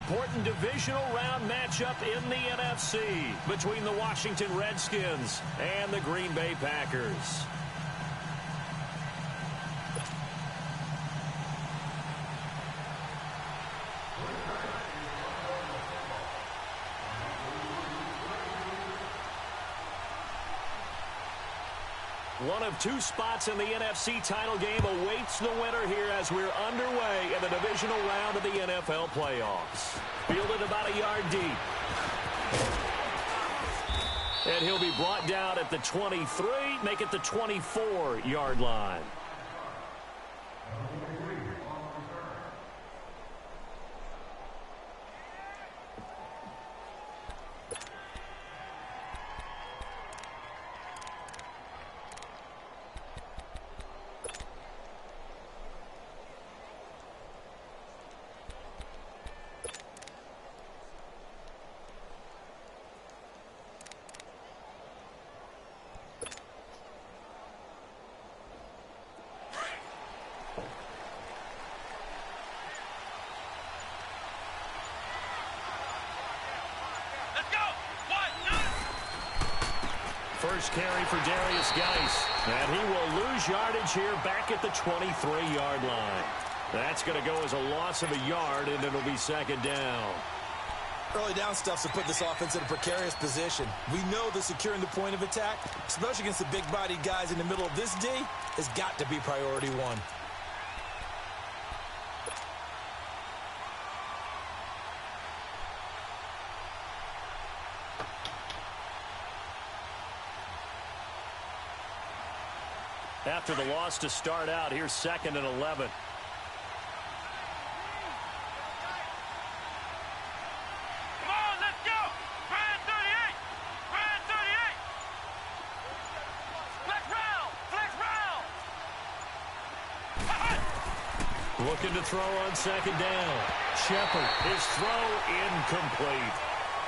important divisional round matchup in the NFC between the Washington Redskins and the Green Bay Packers. One of two spots in the NFC title game awaits the winner here as we're underway in the divisional round of the NFL playoffs. Fielded about a yard deep. And he'll be brought down at the 23, make it the 24-yard line. First carry for Darius Geis, and he will lose yardage here back at the 23-yard line. That's going to go as a loss of a yard, and it'll be second down. Early down stuff to put this offense in a precarious position. We know that securing the point of attack, especially against the big-bodied guys in the middle of this D, has got to be priority one. After the loss to start out, here's 2nd and 11. Come on, let's go! Brand 38! Brand 38! Flex round! Flex round! Looking to throw on second down. Shepard, his throw incomplete.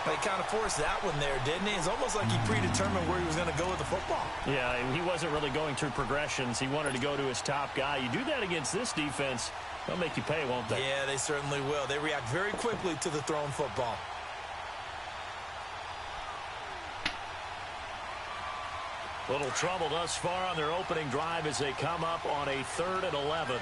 He kind of forced that one there, didn't he? It's almost like he predetermined where he was going to go with the football. Yeah, he wasn't really going through progressions. He wanted to go to his top guy. You do that against this defense, they'll make you pay, won't they? Yeah, they certainly will. They react very quickly to the thrown football. Little trouble thus far on their opening drive as they come up on a 3rd and 11.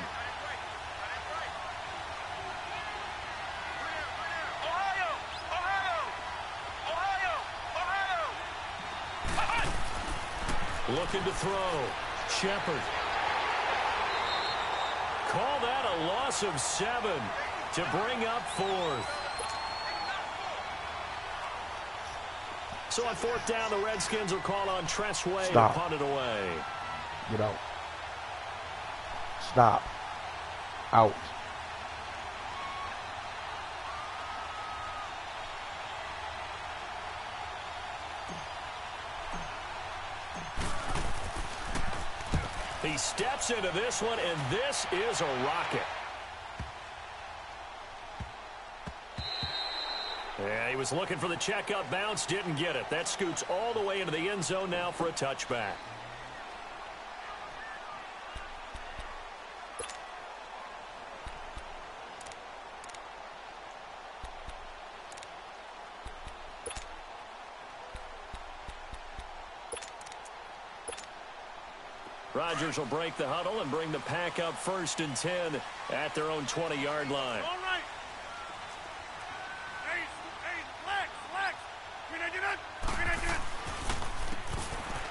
Looking to throw. Shepard. Call that a loss of 7 to bring up 4th. So on 4th down, the Redskins will call on Tress Way to punt it away. Get out. Stop. Out. He steps into this one, and this is a rocket. Yeah, he was looking for the checkup bounce, didn't get it. That scoots all the way into the end zone now for a touchback. Rodgers will break the huddle and bring the pack up 1st and 10 at their own 20-yard line. All right. Hey, flex.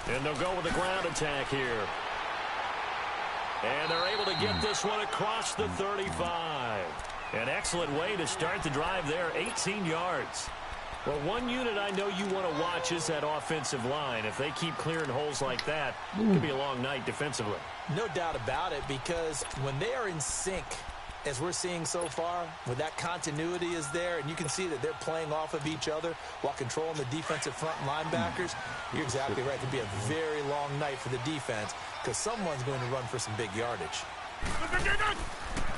And they'll go with the ground attack here. And they're able to get this one across the 35. An excellent way to start the drive there, 18 yards. Well, one unit I know you want to watch is that offensive line. If they keep clearing holes like that, it could be a long night defensively. No doubt about it, because when they are in sync, as we're seeing so far, when that continuity is there, and you can see that they're playing off of each other while controlling the defensive front linebackers, you're exactly right. It could be a very long night for the defense because someone's going to run for some big yardage.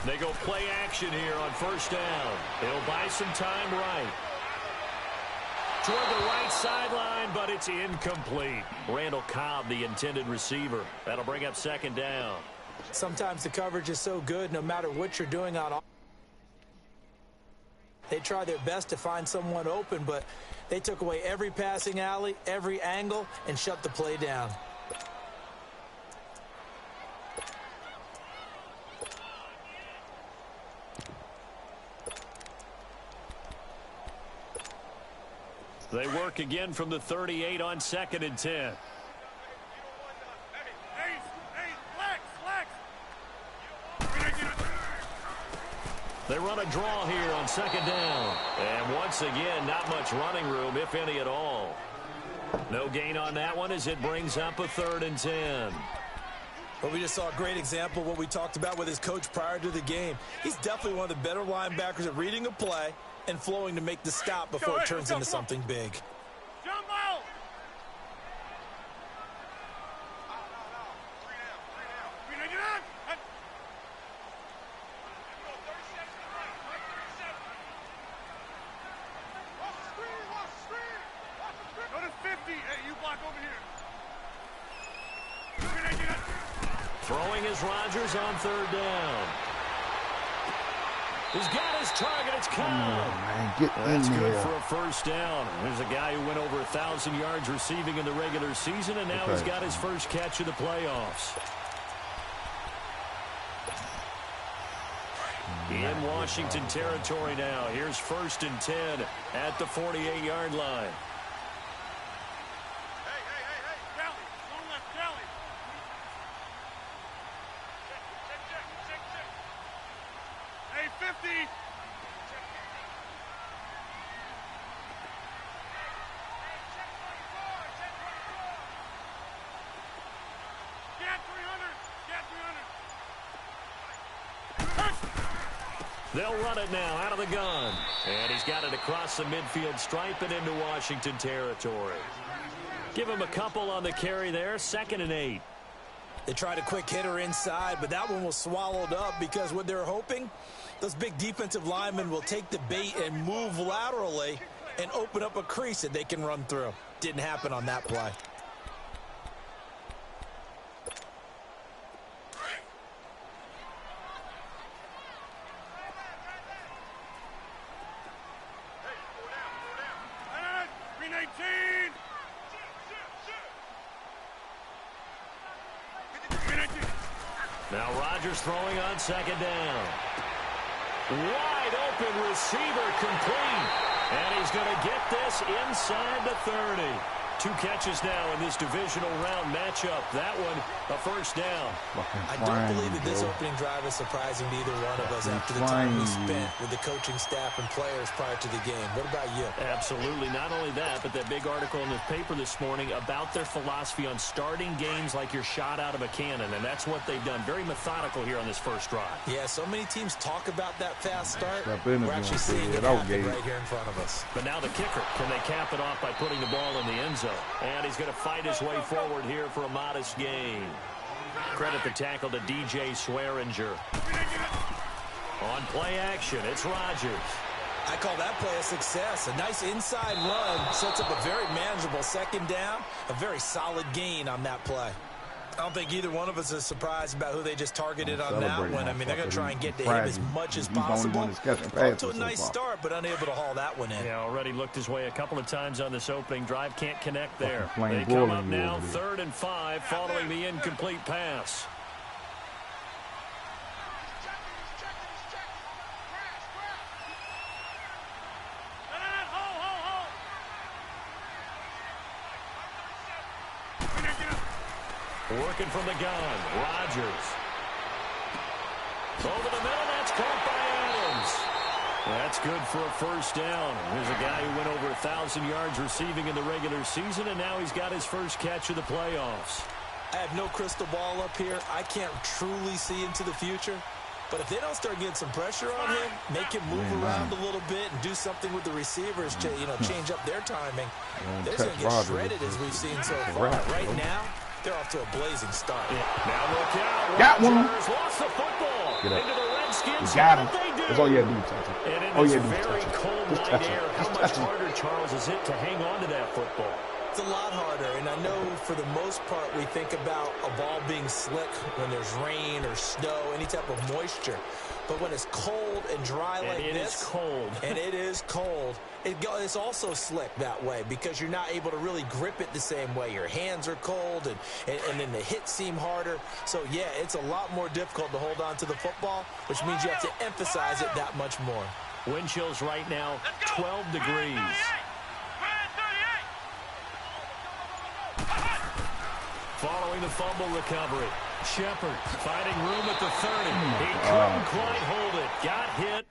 They go play action here on 1st down. They'll buy some time right. Toward the right sideline, but it's incomplete. Randall Cobb, the intended receiver. That'll bring up 2nd down. Sometimes the coverage is so good, no matter what you're doing on offense, They tried their best to find someone open, but they took away every passing alley, every angle, and shut the play down. They work again from the 38 on 2nd and 10. They run a draw here on 2nd down. And once again, not much running room, if any at all. No gain on that one as it brings up a 3rd and 10. But we just saw a great example of what we talked about with his coach prior to the game. He's definitely one of the better linebackers at reading a play and flowing to make the stop before it turns into something big. Jump out! Go to 50. Hey, you block over here. Throwing is Rodgers on 3rd down. He's got his target. It's caught. That's good for a 1st down. There's a guy who went over 1,000 yards receiving in the regular season, and now he's got his first catch of the playoffs. In Washington territory now. Here's 1st and 10 at the 48-yard line. They'll run it now out of the gun. And he's got it across the midfield stripe and into Washington territory. Give him a couple on the carry there. 2nd and 8. They tried a quick hitter inside, but that one was swallowed up because what they're hoping, those big defensive linemen will take the bait and move laterally and open up a crease that they can run through. Didn't happen on that play. Now Rodgers throwing on 2nd down. Wide open receiver complete. And he's going to get this inside the 30. 2 catches now in this divisional round matchup. That one, a 1st down. I don't believe that this opening drive is surprising to either one of us after the time we spent with the coaching staff and players prior to the game. What about you? Absolutely. Not only that, but that big article in the paper this morning about their philosophy on starting games like you're shot out of a cannon, and that's what they've done. Very methodical here on this first drive. Yeah, so many teams talk about that fast start. We're actually seeing it happen right here in front of us. But now the kicker, can they cap it off by putting the ball in the end zone? And he's going to fight his way forward here for a modest gain. Credit the tackle to DJ Swearinger. On play action, it's Rodgers. I call that play a success. A nice inside run sets up a very manageable 2nd down. A very solid gain on that play. I don't think either one of us is surprised about who they just targeted on that one. I mean, they're going to try and get to him as much as possible. Off to a nice start, but unable to haul that one in. Yeah, already looked his way a couple of times on this opening drive. Can't connect there. They come up now 3rd and 5 following the incomplete pass. Working from the gun, Rodgers. Over the middle, that's caught by Adams. That's good for a 1st down. There's a guy who went over 1,000 yards receiving in the regular season, and now he's got his first catch of the playoffs. I have no crystal ball up here. I can't truly see into the future. But if they don't start getting some pressure on him, make him move around a little bit and do something with the receivers to, change up their timing, they're going to get shredded as we've seen so far. Right now, they're off to a blazing start. Yeah. Now look out. Got one. Lost the football. Into the Redskins. Got him. They do. That's all you had to do, Tata. And in this very cold night air, how much harder, Charles, is it to hang on to that football? It's a lot harder, and I know for the most part we think about a ball being slick when there's rain or snow, any type of moisture. But when it's cold and dry like this, it is cold. and it is cold, it's also slick that way because you're not able to really grip it the same way. Your hands are cold, and then the hits seem harder. So, yeah, it's a lot more difficult to hold on to the football, which means you have to emphasize it that much more. Wind chills right now, 12 degrees. Following the fumble recovery, Shepard finding room at the 30. He couldn't quite hold it. Got hit.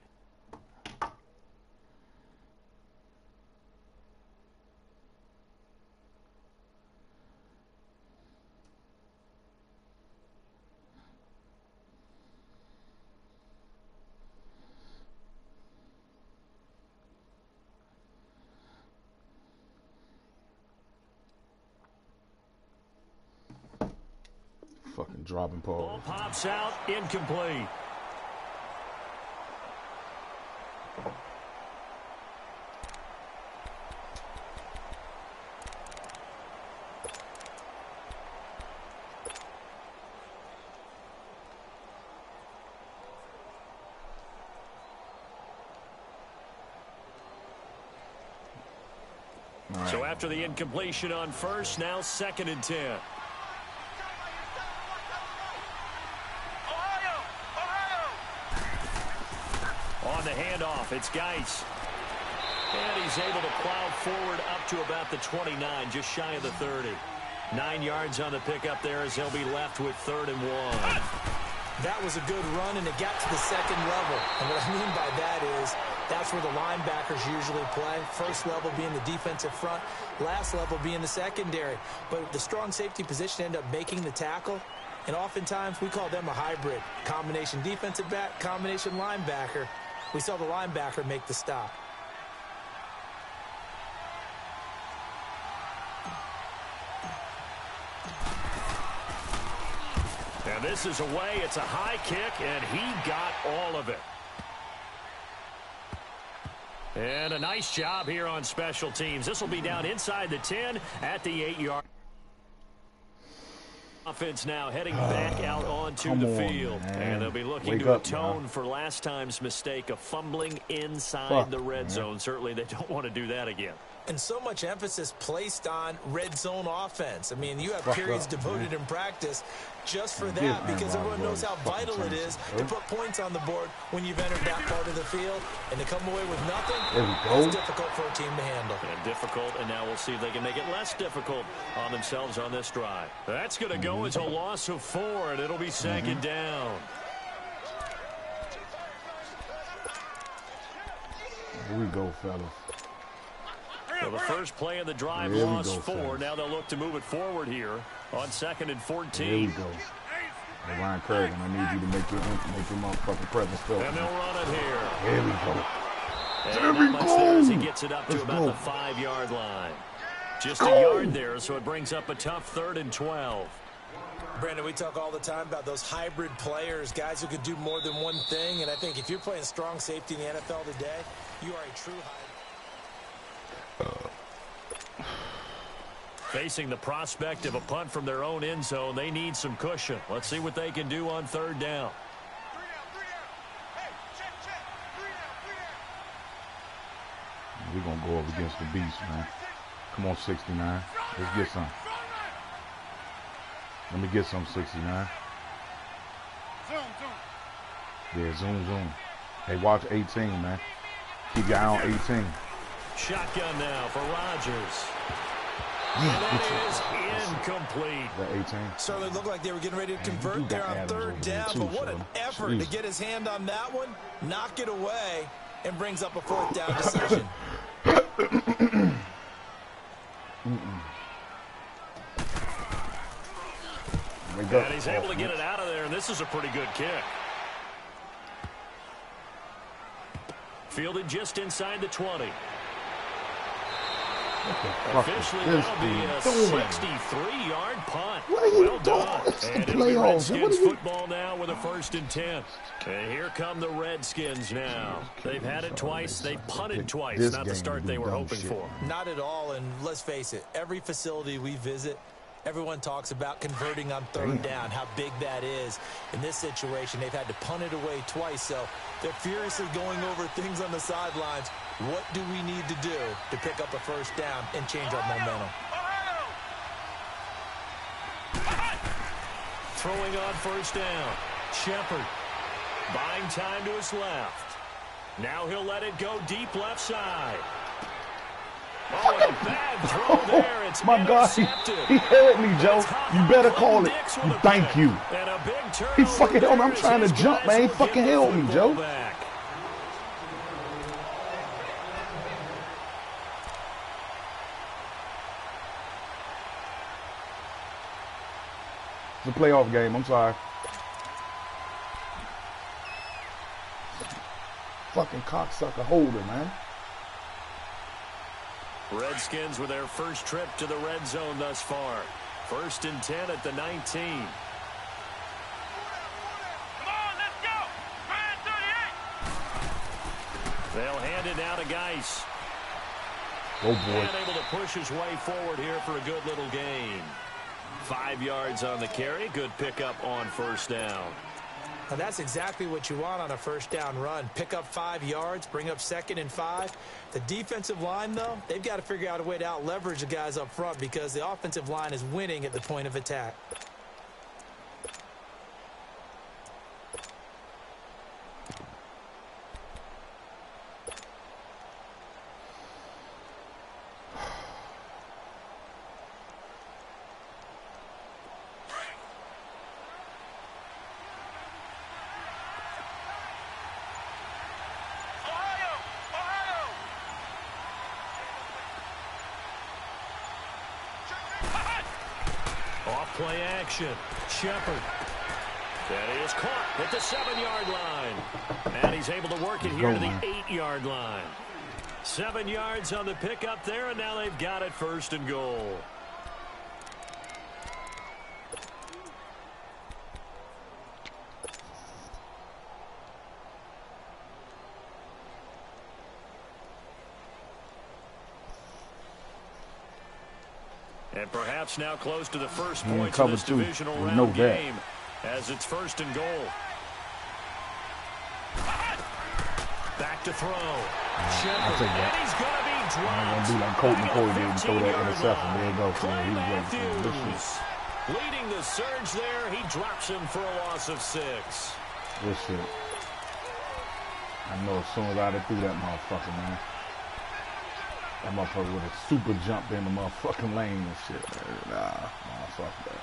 Fucking dropping pole. Ball pops out, incomplete. Right. So after the incompletion on first, now 2nd and 10. On the handoff, it's Geis. And he's able to plow forward up to about the 29, just shy of the 30. 9 yards on the pickup there as he'll be left with 3rd and 1. That was a good run, and it got to the 2nd level. And what I mean by that is that's where the linebackers usually play. First level being the defensive front, last level being the secondary. But the strong safety position ended up making the tackle, and oftentimes we call them a hybrid. Combination defensive back, combination linebacker. We saw the linebacker make the stop. And this is away. It's a high kick, and he got all of it. And a nice job here on special teams. This will be down inside the 10 at the 8-yard. Offense now heading back out onto the field. Man. And they'll be looking to atone for last time's mistake of fumbling inside the red zone. Certainly they don't want to do that again. And so much emphasis placed on red zone offense. I mean, you have periods devoted in practice just for that because everyone knows how vital it is to put points on the board when you've entered that part of the field. And to come away with nothing, it's difficult for a team to handle. And difficult, and now we'll see if they can make it less difficult on themselves on this drive. That's going to go as a loss of 4, and it'll be 2nd down. Here we go, fellas. Well, the first play of the drive lost 4. Now they'll look to move it forward here on 2nd and 14. Here we go. Hey, Ryan Kerrigan, I need you to make your motherfucking presence felt. And they'll run it here. Here we go. And not much there as he gets it up to about the 5-yard line. Just a yard there, so it brings up a tough 3rd and 12. Brandon, we talk all the time about those hybrid players, guys who could do more than one thing. And I think if you're playing strong safety in the NFL today, you are a true hybrid. Facing the prospect of a punt from their own end zone, they need some cushion. Let's see what they can do on 3rd down. We're going to go up against the beast, man. Come on, 69. Let's get some. Let me get some, 69. Yeah, zoom. Hey, watch 18, man. Keep your eye on 18. Shotgun now for Rodgers. And that is incomplete. That 18. Certainly looked like they were getting ready to convert there on 3rd down, but what an effort to get his hand on that one, knock it away, and brings up a 4th down decision. And he's able to get it out of there, and this is a pretty good kick. Fielded just inside the 20. Officially, that'll be a 63-yard punt. What are you well doing? done. It's the And it'll be playoffs. Redskins football now with a 1st and 10. And here come the Redskins now. They've had it twice. They've punted twice. Not the start they were hoping for. Not at all, and let's face it, every facility we visit, everyone talks about converting on 3rd down, how big that is. In this situation, they've had to punt it away twice, so they're furiously going over things on the sidelines. What do we need to do to pick up a 1st down and change our momentum? Throwing on 1st down. Shepard buying time to his left. Now he'll let it go deep left side. Oh, and a bad throw there. It's my God, he held me, Joe. You better call it. Thank you. And a big He fucking held me. I'm trying to jump, man. He fucking held me, Joe. It's a playoff game. I'm sorry. Fucking cocksucker holder, man. Redskins with their first trip to the red zone thus far. 1st and 10 at the 19. Come on, let's go. Man 38. They'll hand it now to Geis. Go, boy. And able to push his way forward here for a good little gain. 5 yards on the carry. Good pickup on 1st down. Now that's exactly what you want on a 1st down run. Pick up 5 yards, bring up 2nd and 5. The defensive line, though, they've got to figure out a way to out-leverage the guys up front because the offensive line is winning at the point of attack. Play action. Shepard. That is caught at the 7-yard line. And he's able to work it here to the 8-yard line. 7 yards on the pickup there, and now they've got it 1st and goal. And perhaps now close to the first points of this divisional round game as it's 1st and goal. Back to throw. Shepard, and he's going to be dropped. I'm going to do like Colt McCoy did and throw that interception. There you go. Clay Matthews leading the surge there. He drops him for a loss of 6. This shit. I know as soon as I threw that motherfucker, man. That motherfucker would have super jumped in the motherfucking lane and shit. Nah, fuck that.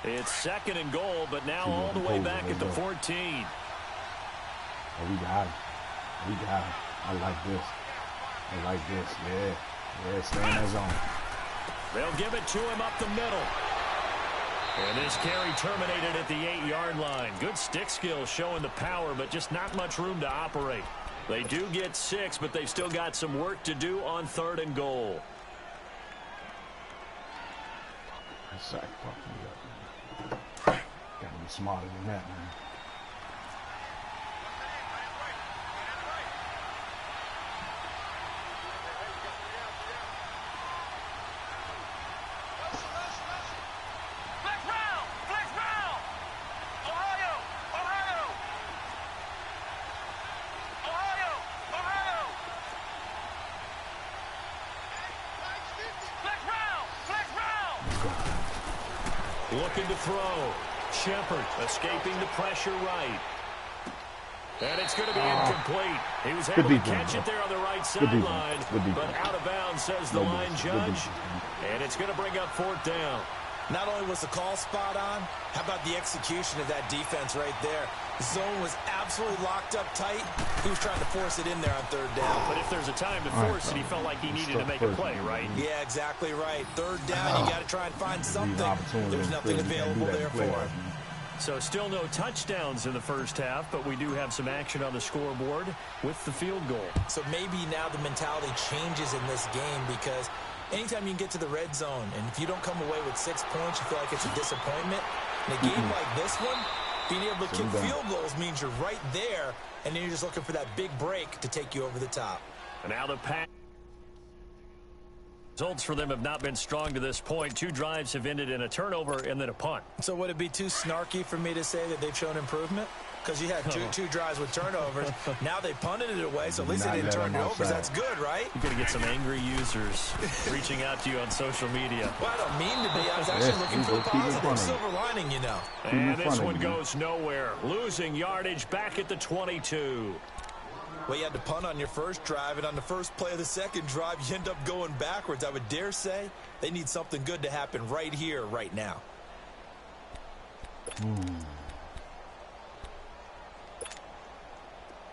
It's 2nd and goal, but now all the way back at the 14. Oh, we got it. We got it. I like this. I like this. Yeah, stay in that zone. They'll give it to him up the middle. And this carry terminated at the 8-yard line. Good stick skill showing the power, but just not much room to operate. They do get 6, but they've still got some work to do on 3rd and goal. That sack fucked me up, man. Gotta be smarter than that, man. Looking to throw. Shepard escaping the pressure right. And it's going to be incomplete. He was able to catch it there on the right sideline, but out of bounds, says the line judge. And it's going to bring up 4th down. Not only was the call spot on, how about the execution of that defense right there? The zone was absolutely locked up tight. He was trying to force it in there on 3rd down. But if there's a time to force it, he felt like he needed to make a play, right? Yeah, exactly right. 3rd down, you got to try and find something. There's nothing available there for him. So still no touchdowns in the first half, but we do have some action on the scoreboard with the field goal. So maybe now the mentality changes in this game because anytime you can get to the red zone, and if you don't come away with 6 points, you feel like it's a disappointment. In a game like this one, being able to kick field goals means you're right there, and then you're just looking for that big break to take you over the top. And now the pass. Results for them have not been strong to this point. 2 drives have ended in a turnover and then a punt. So would it be too snarky for me to say that they've shown improvement? Because you had two drives with turnovers. Now they punted it away, so at least they didn't turn it over. That's good, right? You're going to get some angry users reaching out to you on social media. Well, I don't mean to be. I was actually looking for the positive silver lining, you know. And this one goes nowhere. Losing yardage back at the 22. Well, you had to punt on your first drive, and on the first play of the second drive, you end up going backwards. I would dare say they need something good to happen right here, right now.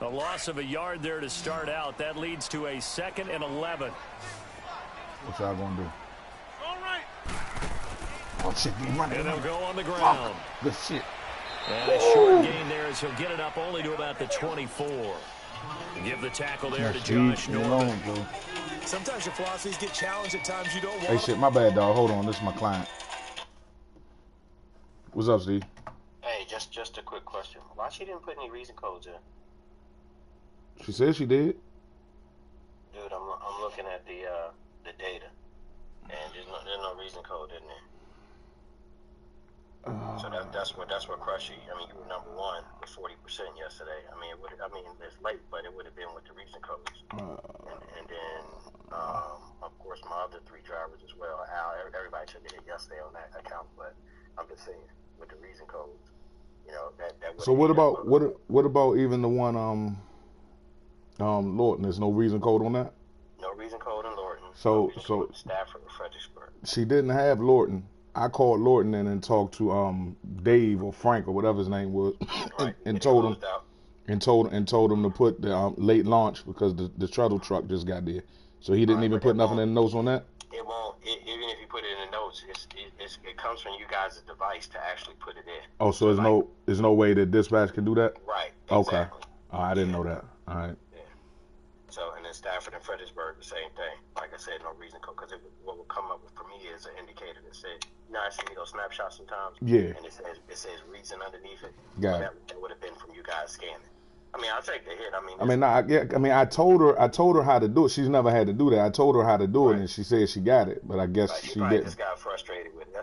A loss of a yard there to start out. That leads to a 2nd and 11. What y'all gonna do? All right. Oh, shit, he running. And they'll go on the ground. Good shit. And a short gain there as he'll get it up only to about the 24. Give the tackle there to Josh Norman. Sometimes your philosophies get challenged at times you don't want. Hey, shit, my bad, dog. Hold on. This is my client. What's up, Steve? Hey, just a quick question. Why she didn't put any reason codes in? She said she did. Dude, I'm looking at the data, and there's no reason code in there. So that's what crushed you. I mean, you were number 1 with 40% yesterday. I mean, it's late, but it would have been with the reason codes. And then, of course, my other 3 drivers as well. Everybody took a hit yesterday on that account, but I'm just saying with the reason codes, you know that. So what about even the one Lorton? There's no reason code on that. No reason code in Lorton. So Stafford or Fredericksburg. She didn't have Lorton. I called Lorton in and talked to Dave or Frank or whatever his name was, and told him to put the late launch because the shuttle truck just got there. So he didn't even put nothing in the notes on that. It won't. Even if you put it in the notes, it comes from you guys' device to actually put it in. Oh, so there's no way that dispatch can do that. Right. Okay. Exactly. Oh, I didn't know that. All right. So, and then Stafford and Fredericksburg, the same thing. Like I said, no reason code, because what would come up for me is an indicator that said, I see those snapshots sometimes. Yeah. And it says reason underneath it. Got it. That would have been from you guys scanning. I mean, I'll take the hit. I told her how to do it. She's never had to do that. I told her how to do it, and she said she got it, but I guess she didn't. Just got frustrated with it.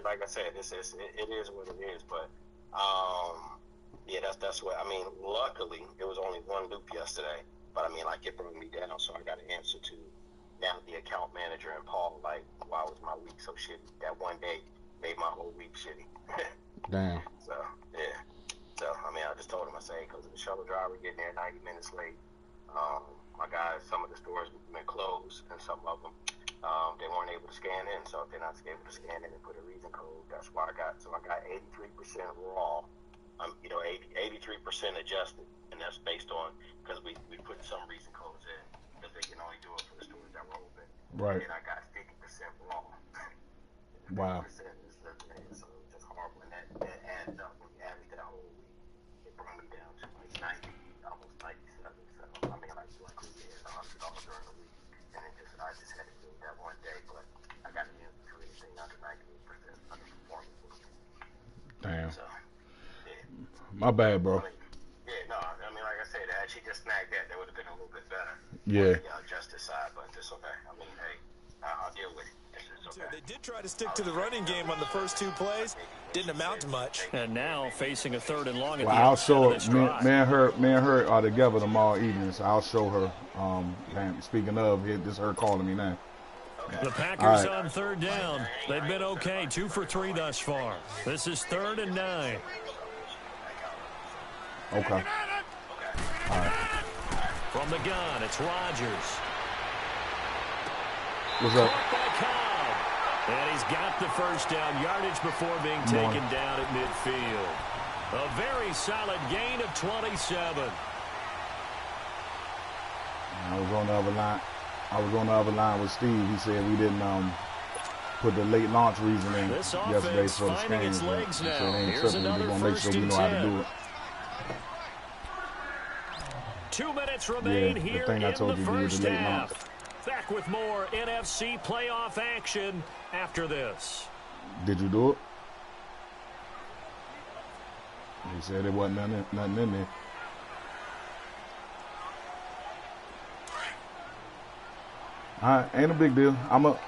Like I said, it is what it is. But that's what. I mean, luckily it was only 1 loop yesterday. But I mean, like, it brought me down, so I got an answer to now the account manager and Paul, like, why was my week so shitty? That one day made my whole week shitty. Damn. So, yeah. So, I mean, I just told him, I say, because of the shuttle driver getting there 90 minutes late, my guys, some of the stores been closed, and some of them, they weren't able to scan in. So if they're not able to scan in and put a reason code, that's why I got 83% raw. 83% adjusted, and that's based on, because we put some reason codes in, because they can only do it for the stores that were open. Right. And I got 50% raw. Wow. 50% is so it's just horrible, and that adds up. When you add me to that whole week, it brought me down to like 90, almost 97. So, I mean, like, luckily, it's $100 during the week, and I just had to do it that one day, but I got to do anything under 98% underperforming. Damn. So, my bad, bro. I mean, like I said, had she just snagged that would have been a little bit better. Yeah. Justice side, but it's okay. I mean, hey, I'll deal with it. It's okay. They did try to stick to the running game on the first 2 plays. Didn't amount to much. And now facing a 3rd and long at the I'll show her. Me and her are together tomorrow evening, so I'll show her. Speaking of, this is her calling me now. The Packers on 3rd down. They've been okay, 2 for 3 thus far. This is 3rd and 9. Okay. All right. From the gun, it's Rodgers. What's up? By Cobb. And he's got the first down yardage before being taken down at midfield. A very solid gain of 27. I was on the other line with Steve. He said we didn't put the late launch reason in This yesterday offense for the finding its scans. legs So now. it ain't Here's tripping. We're another going to make sure we know how to do it. 2 minutes remain Yeah, the here thing I in told the you to use first the late launch. half. Back with more NFC playoff action after this. Did you do it? He said it wasn't nothing in there. All right, ain't a big deal. I'm gonna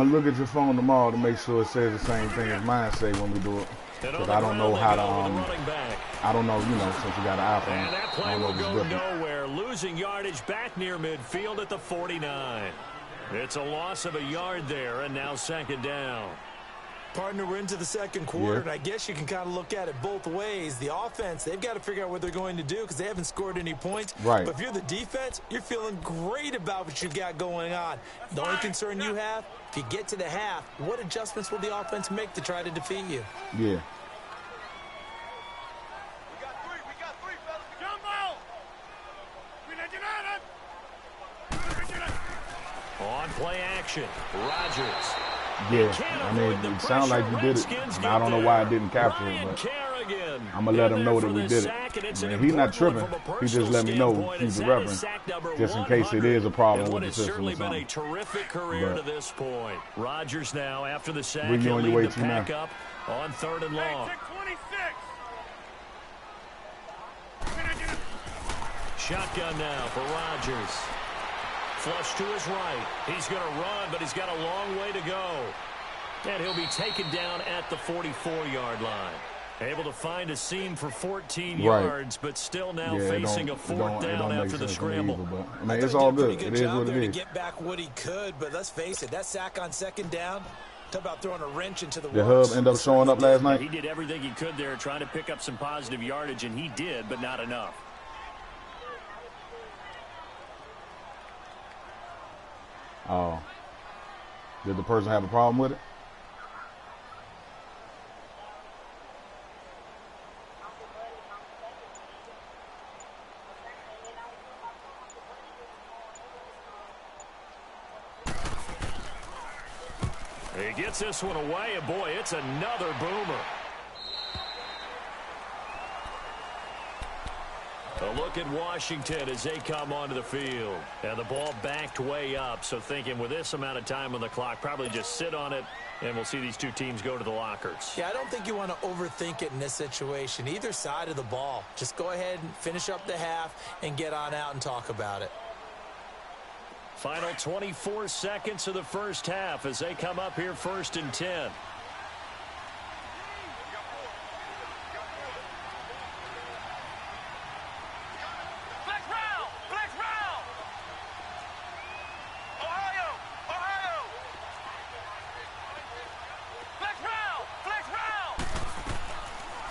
look at your phone tomorrow to make sure it says the same thing as mine say when we do it. Because I don't know how to, I don't know, you know, since you got an iPhone. And that I play don't know will if it's go different. nowhere, losing yardage back near midfield at the 49. It's a loss of a yard there, and now second down. Partner, we're into the second quarter, Yeah. and I guess you can kind of look at it both ways. The offense, they've got to figure out what they're going to do because they haven't scored any points. Right. But if you're the defense, you're feeling great about what you've got going on. The only concern you have, if you get to the half, what adjustments will the offense make to try to defeat you? Yeah. We got three, fellas. Jumbo! On play action, Rodgers. Yeah, I mean, it sounds like you did it. And I don't know why I didn't capture it, but I'm going to let him know that we did it. I mean, he's not tripping. He just let me know, future reference, just in case it is a problem with the system or certainly been a something. terrific career to this point. Rodgers now, after the sack, Where you he'll on your lead way the to now? pack up on 3rd and long. 26. Shotgun now for Rodgers. Flush to his right. He's going to run, but he's got a long way to go. And he'll be taken down at the 44-yard line. Able to find a seam for 14 yards, but still now facing a 4th down after the scramble. Either, but, I mean, it's all good. It is what it to is. get back what he could, but let's face it, that sack on 2nd down, talk about throwing a wrench into the Did works. Hub end up showing up last night? He did everything he could there, trying to pick up some positive yardage, and he did, but not enough. Oh. Did the person have a problem with it? He gets this one away, and boy, it's another boomer. A look at Washington as they come onto the field. And the ball backed way up, so thinking with this amount of time on the clock, probably just sit on it, and we'll see these two teams go to the lockers. Yeah, I don't think you want to overthink it in this situation. Either side of the ball. Just go ahead and finish up the half and get on out and talk about it. Final 24 seconds of the first half as they come up here 1st and 10.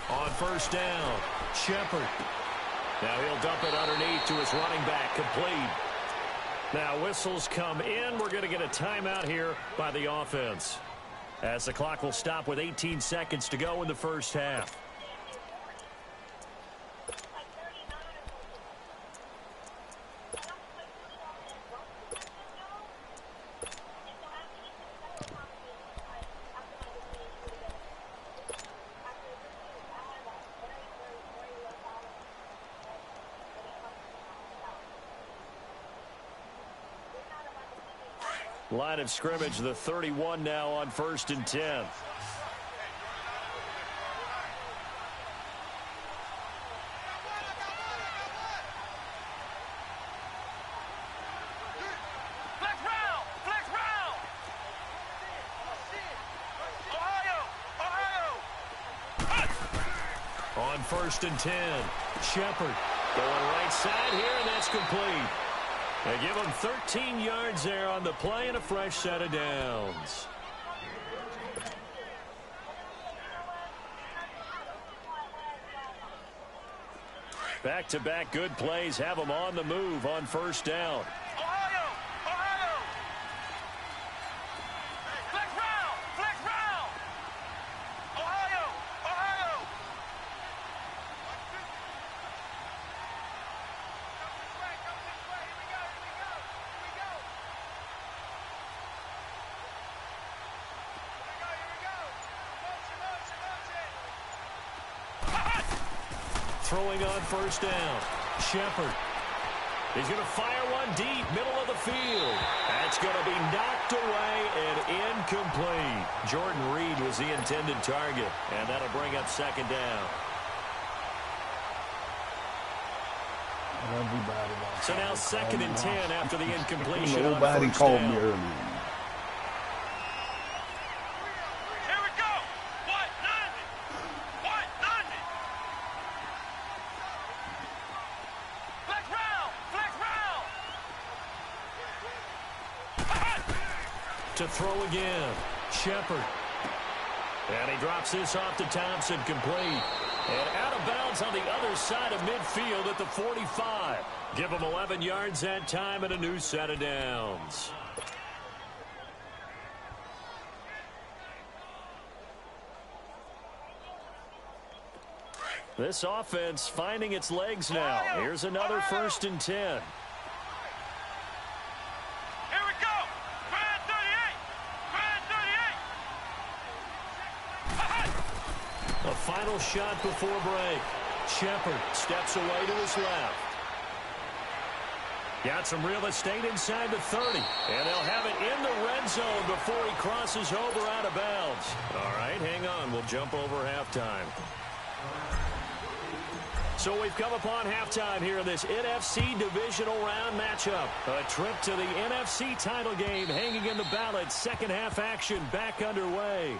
On 1st down, Shepard. Now he'll dump it underneath to his running back, complete. Now whistles come in. We're going to get a timeout here by the offense, as the clock will stop with 18 seconds to go in the first half. Line of scrimmage, the 31 now on 1st and 10. On 1st and 10, Shepard going right side here, and that's complete. They give him 13 yards there on the play and a fresh set of downs. Back-to-back good plays have them on the move on 1st down. throwing on first down. Shepard. He's going to fire one deep, middle of the field. That's going to be knocked away and incomplete. Jordan Reed was the intended target, and that'll bring up second down. So now 2nd and 10 after the incompletion. Nobody called me earlier. Here we go. What? None. Flex round. To throw again. Shepard. And he drops this off to Thompson, complete. And out of bounds on the other side of midfield at the 45. Give him 11 yards that time and a new set of downs. This offense finding its legs now. Here's another 1st and 10. Here we go. Grand 38. A final shot before break. Shepard steps away to his left. Got some real estate inside the 30. And they'll have it in the red zone before he crosses over out of bounds. All right, hang on. We'll jump over halftime. So we've come upon halftime here in this NFC divisional round matchup. A trip to the NFC title game hanging in the balance. Second half action back underway.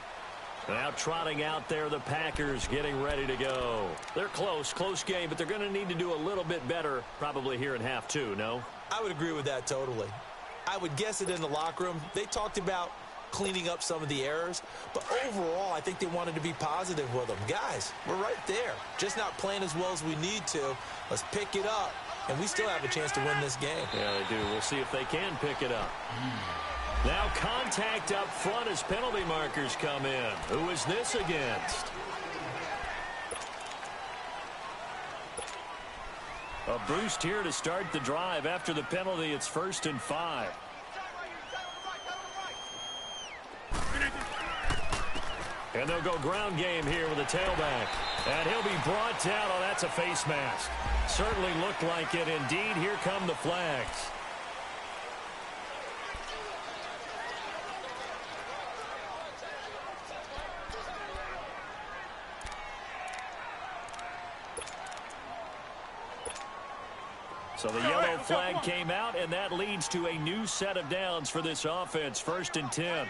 Now trotting out there, the Packers getting ready to go. They're close game, but they're going to need to do a little bit better probably here in half two, no? I would agree with that totally. I would guess it in the locker room. They talked about cleaning up some of the errors, but overall, I think they wanted to be positive with them. Guys, we're right there. Just not playing as well as we need to. Let's pick it up, and we still have a chance to win this game. Yeah, they do. We'll see if they can pick it up. Now contact up front as penalty markers come in. Who is this against? A boost here to start the drive. After the penalty, it's 1st and 5. And they'll go ground game here with a tailback. And he'll be brought down. Oh, that's a face mask. Certainly looked like it. Indeed, here come the flags. So the yellow flag came out, and that leads to a new set of downs for this offense. 1st and 10.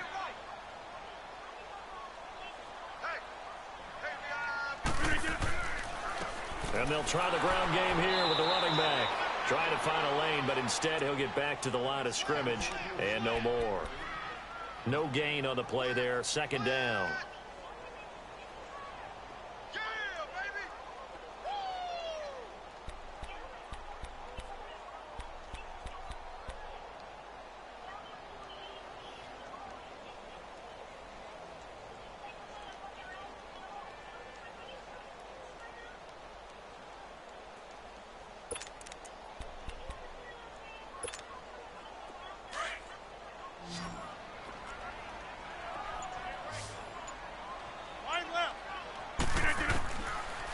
And they'll try the ground game here with the running back. Trying to find a lane, but instead he'll get back to the line of scrimmage and no more. No gain on the play there. 2nd down.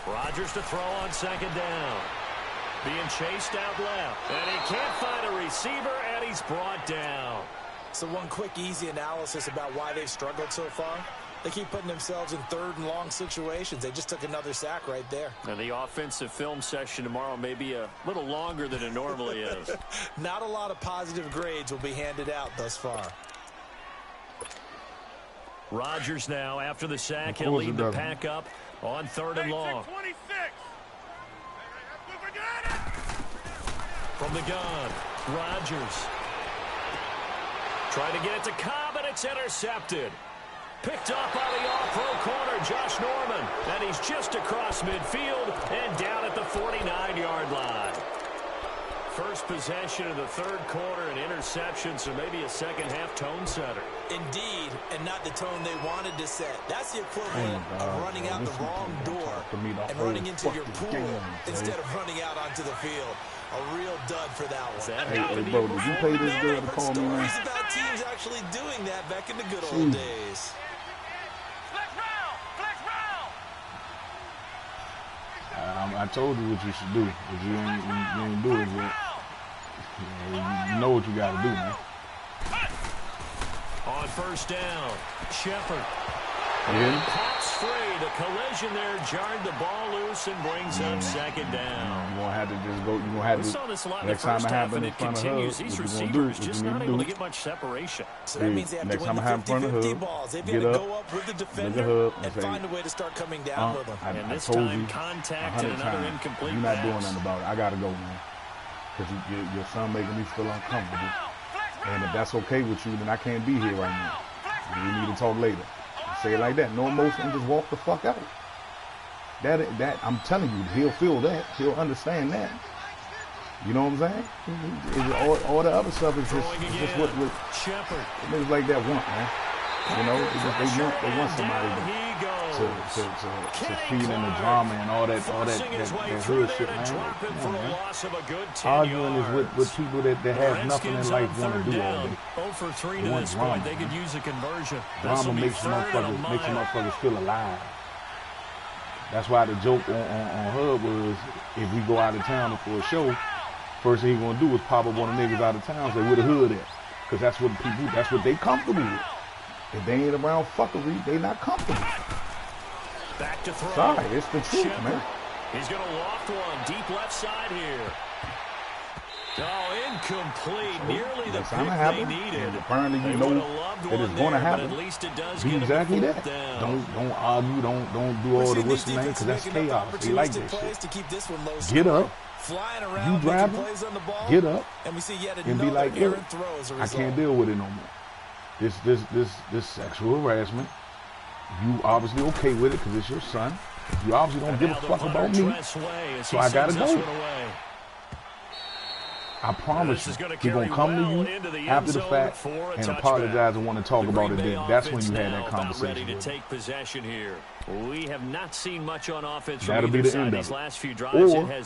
Rodgers to throw on 2nd down. Being chased out left. And he can't find a receiver, and he's brought down. So one quick, easy analysis about why they've struggled so far. They keep putting themselves in 3rd and long situations. They just took another sack right there. And the offensive film session tomorrow may be a little longer than it normally is. Not a lot of positive grades will be handed out thus far. Rodgers now, after the sack, he'll lead the pack up on 3rd and long. 26. From the gun, Rodgers. Trying to get it to Cobb, and it's intercepted. Picked up by the all-pro corner, Josh Norman. And he's just across midfield and down at the 49-yard line. First possession of the 3rd quarter, an interception, so maybe a second-half tone setter. Indeed, and not the tone they wanted to set. That's the equivalent of running out the wrong door and running into your pool instead of running out onto the field. A real dud for that one. Hey, bro, did you pay this girl to call me, man? Stories about teams actually doing that back in the good old days. Flex round. I'm I told you what you should do, but you ain't do it yet. You know what you got to do, man. On first down, Shepard. Yeah. Pops free. The collision there jarred the ball loose and brings up second down. You're going to have to just go. You're going to have We to. saw this a lot in the Next time first it half, happens and in it front of her, continues. These receivers just not able to get much separation. So that means they have to win the 50-50 balls. They've got to go up with the defender and find a way to start coming down with them. And this time, contact and another incomplete You're not pass. doing nothing about it. I got to go, man. Because your son making me feel uncomfortable. And if that's okay with you, then I can't be here right now. We need to talk later. Say it like that. No emotion, just walk the fuck out. That I'm telling you, he'll feel that. He'll understand that. You know what I'm saying? All the other stuff is just what niggas like that want, man. You know, they want somebody to feed in the drama and all that hood shit, man. Arguing is with people that have nothing in life want to do all day. They want drama. They could use a conversion. Drama makes motherfuckers feel alive. That's why the joke on Hub was, if we go out of town for a show, first thing he gonna do is pop up one of the niggas out of town and say, where the hood at? Because that's what they comfortable with. If they ain't around fuckery, they not comfortable. Back to throw. Sorry, it's the truth, man. He's going to loft one deep left side here. Oh, incomplete. Nearly the pick they needed. Apparently, you know that it's going to happen. At least it does be exactly that. Down. Don't argue. Don't do all the what's the name, because that's chaos. They like that shit. Get up. You driving. Get up. And be like, look, I can't deal with it no more. This sexual harassment, you obviously okay with it because it's your son. You obviously don't give a fuck about me, so I gotta go. I promise you, he's gonna come to you after the fact and apologize and want to talk about it then. That's when you had that conversation. Ready to take possession here. We have not seen much on offense. That'll be the end of it. Or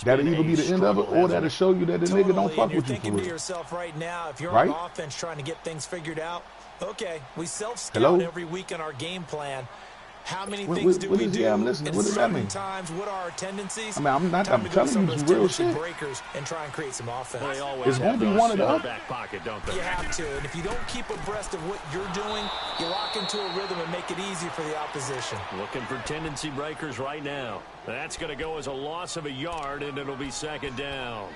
that'll either be the end of it, or that'll show you that the nigga don't fuck with you for real. To yourself right now, if you're on offense trying to get things figured out, okay, we self-scout every week in our game plan. How many things do we do? I'm listening. What does that mean? Times, what are our tendencies? I mean, I'm telling you some real shit. Breakers and try and create some offense. It's going to be one of the other. Back pocket, don't they? You have to. And if you don't keep abreast of what you're doing, you lock into a rhythm and make it easy for the opposition. Looking for tendency breakers right now. That's going to go as a loss of a yard, and it'll be second down.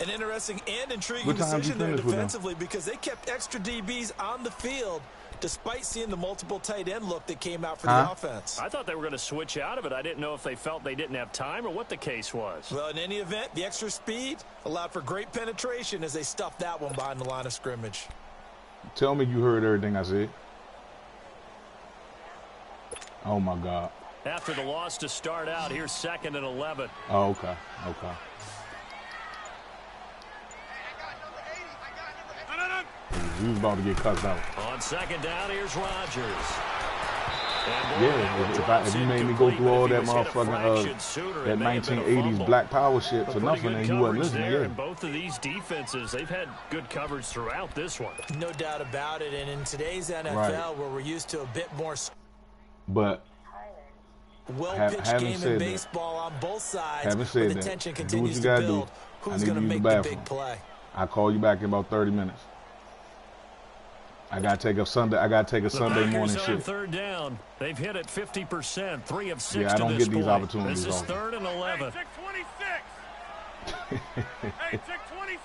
An interesting and intriguing decision there defensively because they kept extra DBs on the field despite seeing the multiple tight end look that came out for the offense. I thought they were going to switch out of it. I didn't know if they felt they didn't have time or what the case was. Well, in any event, the extra speed allowed for great penetration as they stuffed that one behind the line of scrimmage. Tell me you heard everything I said. Oh, my God. After the loss to start out, here's 2nd and 11. Oh, okay. Okay. He was about to get cussed out. On 2nd down, here's Rodgers. Yeah, if you made me go through all that motherfucking that 1980s Black Power shit for nothing, and you wasn't listening. Yeah. Both of these defenses, they've had good coverage throughout this one. No doubt about it. And in today's NFL, where we're used to a bit more, but well-pitched game in baseball on both sides, where the tension continues to build. Who's going to make the big play? I'll call you back in about 30 minutes. I gotta take a Sunday morning shit. 3rd down. They've hit at 50%, 3 of 6. Yeah, I don't get these opportunities. This is 3rd and 11. Hey, check 26. Hey, check 26.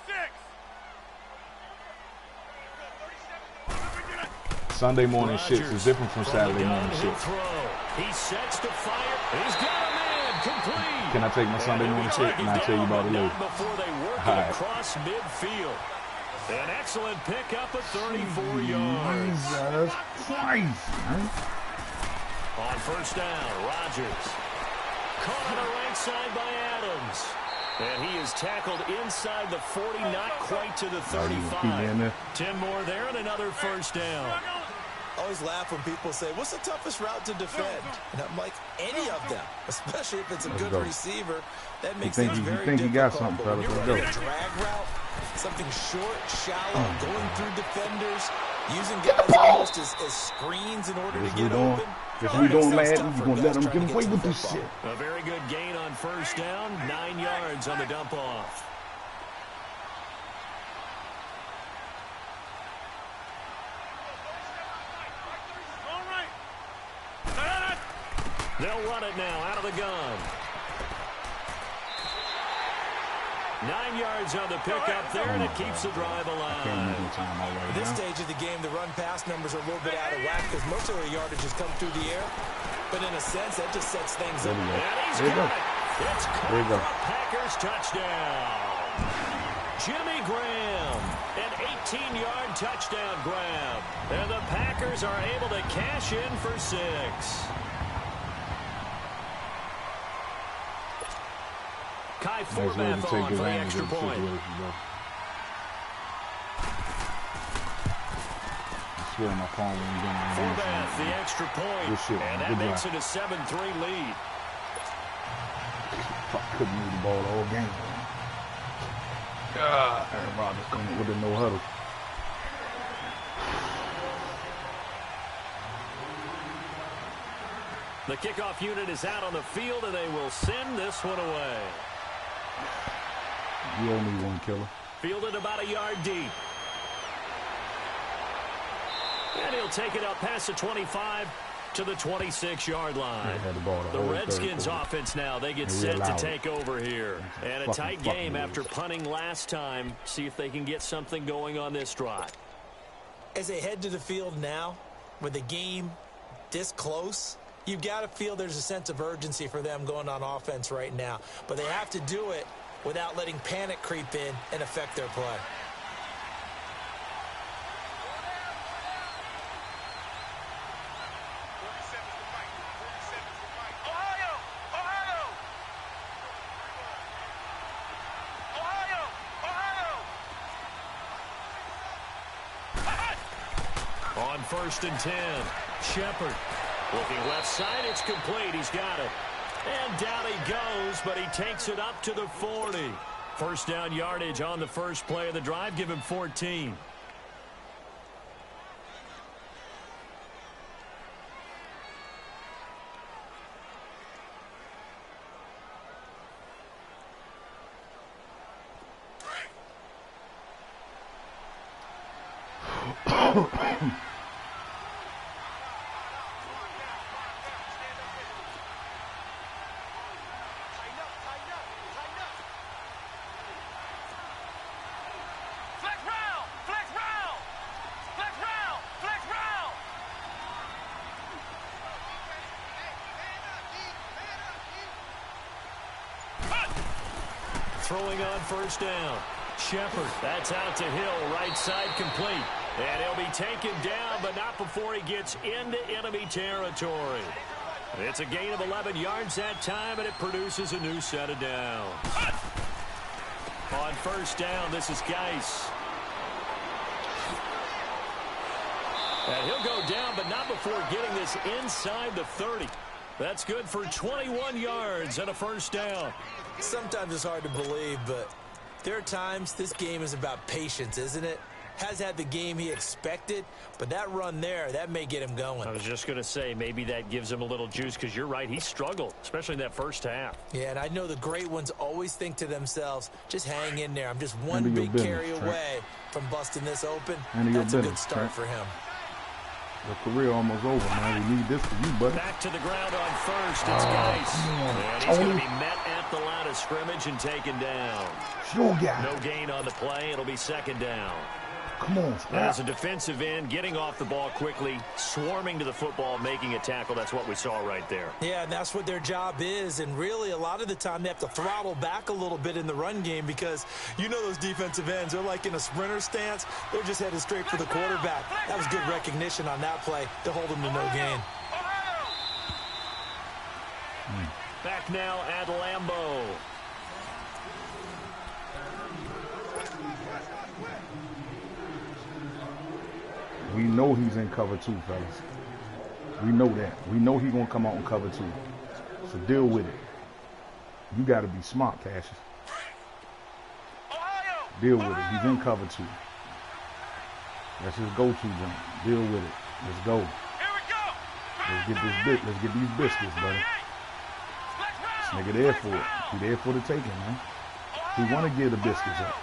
Sunday morning shits is different from Saturday morning shit. He sets to fire. He's got a man complete. Can I take my Sunday morning shit and I'll tell you about it later? Before they work it across midfield. An excellent pickup at 34 yards. Jesus Christ, man. On 1st down, Rodgers. Caught on the right side by Adams. And he is tackled inside the 40, not quite to the 35. 10 more there and another 1st down. I always laugh when people say, what's the toughest route to defend? And I'm like, any of them, especially if it's a good receiver. That makes things very difficult. You got something, fellas. Let's go. Drag route, something short, shallow, going through defenders, using guys almost as screens in order to get open. Guess we doing Madden. You gonna let them get away with this shit. A very good gain on first down. 9 yards on the dump off. They'll run it now out of the gun. 9 yards on the pickup there, and it keeps the drive alive. At this stage of the game, the run-pass numbers are a little bit out of whack because most of their yardage has come through the air. But in a sense, that just sets things up. And he's got it. It's caught for a Packers touchdown. Jimmy Graham, an 18-yard touchdown grab. And the Packers are able to cash in for 6. Kai Forbath on for the extra point. Forbath, the extra point. And that makes it a 7-3 lead. Couldn't move the ball the whole game. Aaron Rodgers coming with a no huddle. The kickoff unit is out on the field, and they will send this one away. You owe me one, killer. Fielded about a yard deep. And he'll take it up past the 25 to the 26-yard line. The Redskins offense now, they get set to take over here. And a tight game after punting last time. See if they can get something going on this drive. As they head to the field now, with the game this close, you've got to feel there's a sense of urgency for them going on offense right now. But they have to do it without letting panic creep in and affect their play. On 1st and 10, Shepard looking left side. It's complete. He's got it. And down he goes, but he takes it up to the 40. First down yardage on the first play of the drive. Give him 14. Throwing on first down. Shepard, that's out to Hill, right side complete. And he'll be taken down, but not before he gets into enemy territory. It's a gain of 11 yards that time, and it produces a new set of downs. On first down, this is Geis. And he'll go down, but not before getting this inside the 30. That's good for 21 yards and a first down. Sometimes it's hard to believe, but there are times this game is about patience, isn't it? Has had the game he expected, but that run there, that may get him going. I was just going to say, maybe that gives him a little juice, because you're right, he struggled, especially in that first half. Yeah, and I know the great ones always think to themselves, just hang in there. I'm just one big carry away from busting this open. That's a good start for him. The career almost over, man. We need this for you, buddy. Back to the ground on first. It's Geis. And he's going to be met at the line of scrimmage and taken down. No gain on the play. It'll be second down. Come on, As a defensive end, getting off the ball quickly, swarming to the football, making a tackle. That's what we saw right there. Yeah, and that's what their job is. And really, a lot of the time, they have to throttle back a little bit in the run game because you know those defensive ends, they're like in a sprinter stance. They're just headed straight for the quarterback. That was good recognition on that play to hold him to no gain. Back now at Lambeau. We know he's in cover 2, fellas. We know that. We know he's going to come out in cover 2. So deal with it. You got to be smart, Cassius. Deal with it. He's in cover 2. That's his go-to jump. Deal with it. Let's go. Here we go. Let's get these biscuits, buddy. This nigga there for it. He there for the taking, man. He want to give the biscuits up.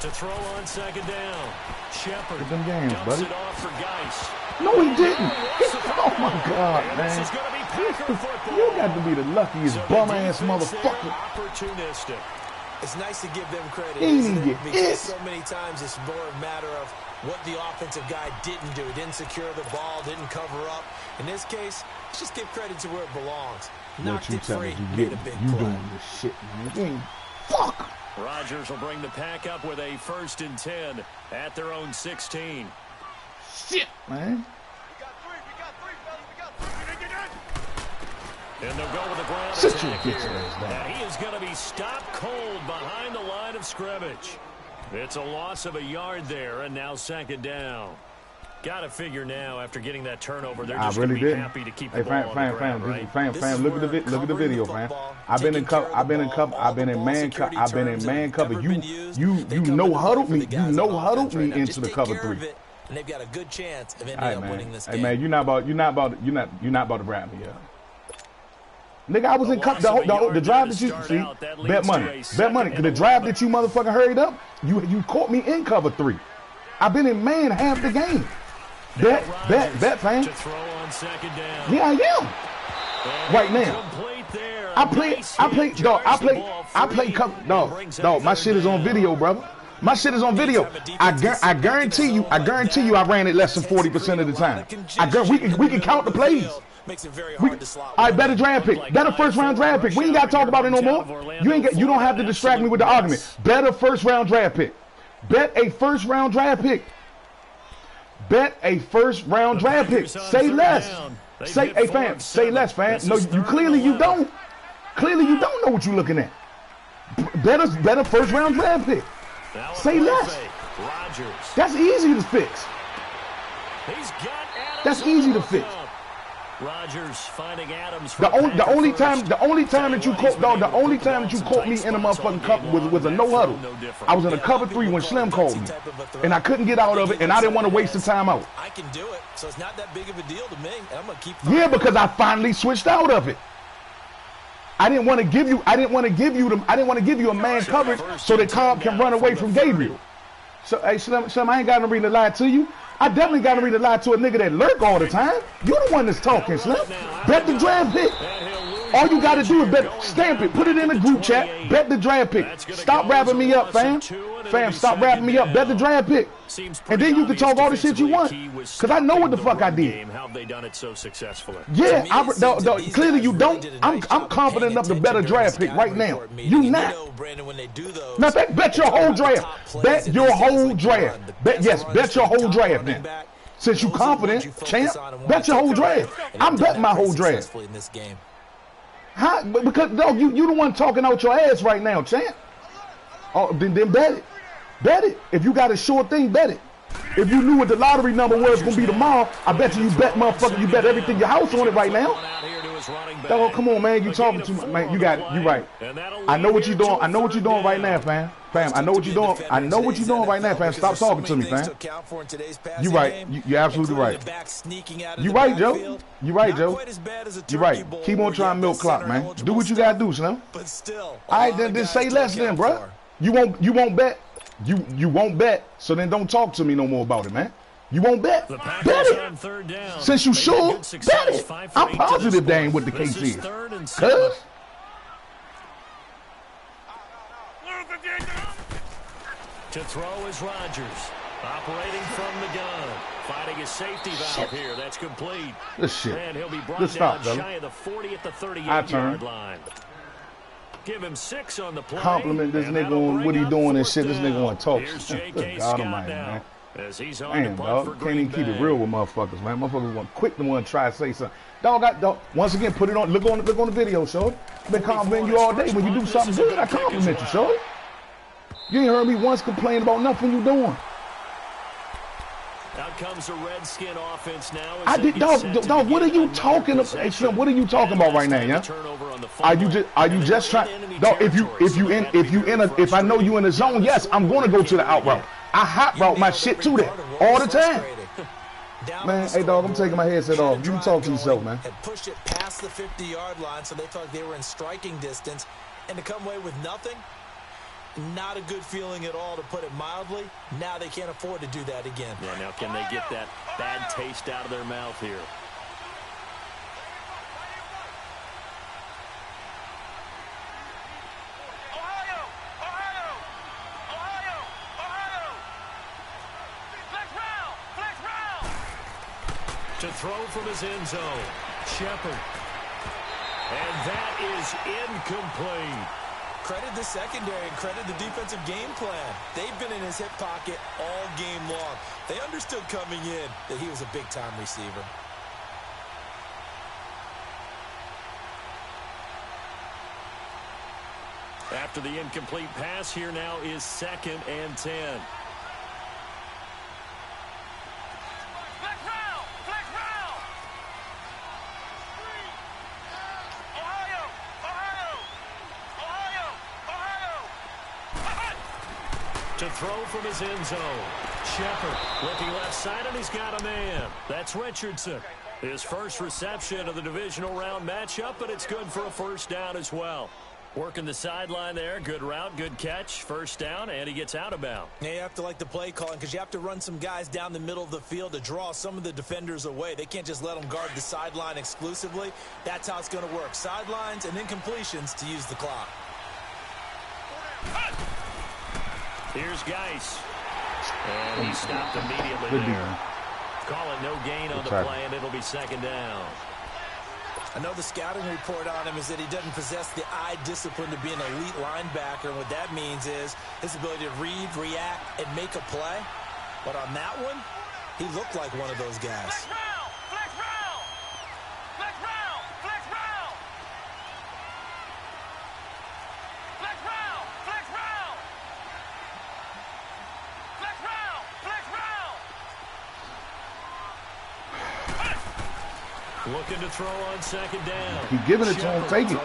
To throw on second down. Shepard Get them games, dumps buddy. it off for Geis. No, he didn't. Oh my God, And man. this is gonna be Packer football. You got to be the luckiest So the bum-ass defense there, motherfucker. opportunistic. It's nice to give them credit, He didn't isn't get it? Because it. so many times it's more a matter of what the offensive guy didn't do. He didn't secure the ball, didn't cover up. In this case, let's just give credit to where it belongs. What Knocked you it tell free, me you made a getting? big You play. doing this shit, man. You ain't fuck. Rodgers will bring the pack up with a 1st and 10 at their own 16. Shit, man. And they'll go with the ground Sit attack your here. bitch ass down. And he is going to be stopped cold behind the line of scrimmage. It's a loss of a yard there, and now 2nd down. Got to figure now, after getting that turnover, they're just going to be happy to keep the ball on the ground, right? Fam, look at the video, fam. I've been in cover. I've been in man cover. I've been in man cover. You know huddled me. You know huddled me into the cover 3. And they've got a good chance of ending All right, up man. winning this Hey, game. man, you're not about to wrap me up. Nigga, I was in cover. The drive that you see, bet money, cause the drive that you motherfucking hurried up, you caught me in cover 3. I've been in man half the game. Bet, fam. To throw on 2nd down. Yeah, I am. Right now. I play cover. Dog, my shit is on video, brother. My shit is on video. I guarantee you, I ran it less than 40% of the time. We can count the plays. Makes it very hard to slot. All right, better draft pick. Better first-round draft pick. We ain't got to talk about it no more. You don't have to distract me with the argument. Better first-round draft pick. Bet a first-round draft pick. Bet a first-round draft pick. Say less. Say less, fam. No, you don't. Clearly you don't know what you're looking at. Better first-round draft pick. Say less. That's easy to fix. That's easy to fix. Rodgers finding Adams. The only time that you caught me in a motherfucking cover was a no huddle. I was in a cover 3 when Slim called me, and I couldn't get out of it, and I didn't want to waste the time out. I can do it, so it's not that big of a deal to me. I'm gonna keep. Yeah, because I finally switched out of it. I didn't want to give you a man coverage so that Cobb can run away from Gabriel. So, hey, Slim, I ain't got no reason to lie to you. I definitely got to read a lie to a nigga that lurk all the time. You're the one that's talking, Slim. Bet the draft pick. All you got to do is bet, stamp it, put it in the group chat, bet the draft pick. Stop wrapping me up, fam. Fam, stop wrapping me up. Bet the draft pick. And then you can talk all the shit you want. Because I know what the fuck I did. How have they done it so successfully? Yeah, clearly you don't. I'm confident enough to bet a draft pick right now. You not. Now, bet your whole draft. Bet your whole draft. Bet your whole draft then. Since you confident, champ, bet your whole draft. I'm betting my whole draft. How? Because, dog, you the one talking out your ass right now, champ. Oh, then bet it. Bet it. If you got a sure thing, bet it. If you knew what the lottery number was going to be tomorrow, I bet you bet, motherfucker, you bet everything your house on it right now. Dog, come on, man. You talking too much, man. You got it. You right. I know what you're doing. I know what you're doing right now, fam. Fam, I know what you're doing. I know what you're doing right now, fam. Stop talking to me, fam. You right. You're absolutely right. You right, Joe. You right, Joe. You right. Keep on trying milk clock, man. Do what you got to do, Slim. All right, then say less then, bro. You won't bet. You won't bet, so then don't talk to me no more about it, man. You won't bet. Bet it. Since you sure, bet it. I'm positive that ain't what the case is. Cuz. To throw is Rodgers. Operating from the gun. Finding his safety valve here. That's complete. This shit. And he'll be brought Let's down stop, shy of the 40 at the 38-yard line. Give him 6 on the play. Compliment this nigga on what he doing and shit. This nigga want to talk. Good God Almighty, man. Damn, dog. Can't even keep it real with motherfuckers, man. Motherfuckers want quick to want to try to say something. Dog, once again, put it on. Look on the video, shorty. I've been complimenting you all day. When you do something good, I compliment you, shorty. You ain't heard me once complain about nothing you doing. Out comes a Redskin offense now. I did, dog. What are you talking about? Hey, Slim, what are you talking about right now, yeah? Are you just trying? Dog, if I know you in the zone, yes, I'm going to go to the out route. I hot route my shit to that all the time. Down Man, hey, dog, I'm taking my headset off. You can talk to yourself, man. And push it past the 50-yard line so they felt like they were in striking distance. And to come away with nothing, not a good feeling at all, to put it mildly. Now they can't afford to do that again. Yeah, now can they get that bad taste out of their mouth here? To throw from his end zone, Shepard. And that is incomplete. Credit the secondary and credit the defensive game plan. They've been in his hip pocket all game long. They understood coming in that he was a big-time receiver. After the incomplete pass, here now is 2nd and 10. To throw from his end zone. Shepard looking left side, and he's got a man. That's Richardson. His first reception of the divisional round matchup, but it's good for a first down as well. Working the sideline there. Good route, good catch. First down, and he gets out of bounds. Yeah, you have to like the play calling because you have to run some guys down the middle of the field to draw some of the defenders away. They can't just let them guard the sideline exclusively. That's how it's going to work. Sidelines and incompletions to use the clock. Here's Geis. And he stopped immediately there. Call it no gain on the play, and it'll be 2nd down. I know the scouting report on him is that he doesn't possess the eye discipline to be an elite linebacker. And what that means is his ability to read, react, and make a play. But on that one, he looked like one of those guys. Flex round! Flex round! Flex round! Flex round! Flex round! Flex round! Flex round! Flex round! Looking to throw on 2nd down. Keep giving it to him. Take it.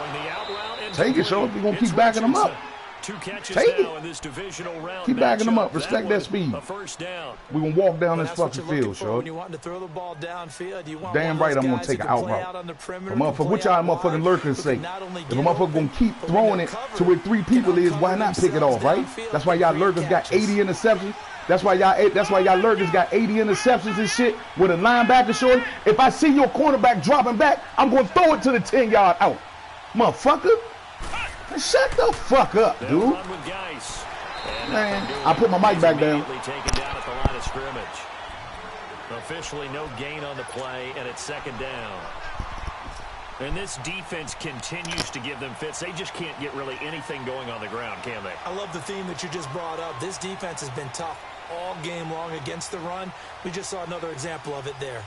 Take it, Sean. You're going to keep backing him up. 2 catches Take now it. in this divisional round. Keep backing him up. Respect that speed. A first down. We're going to walk down this That's what fucking you're looking field, for Sean. when you want to throw the ball downfield. You want Damn one right of I'm those going guys to take who an can out play route. out on the perimeter, But motherfucker, which y'all motherfucking Lurker say? If a motherfucker going to keep throwing it to where 3 people is, why not pick it off, right? That's why y'all Lurkers got 80 interceptions. That's why y'all Lurkers got 80 interceptions and shit with a linebacker short. If I see your cornerback dropping back, I'm going to throw it to the 10-yard out. Motherfucker. Shut the fuck up, dude. Man, I put my mic back down. Taken down at the line of scrimmage. Officially no gain on the play, and it's 2nd down. And this defense continues to give them fits. They just can't get really anything going on the ground, can they? I love the theme that you just brought up. This defense has been tough all game long against the run. We just saw another example of it there.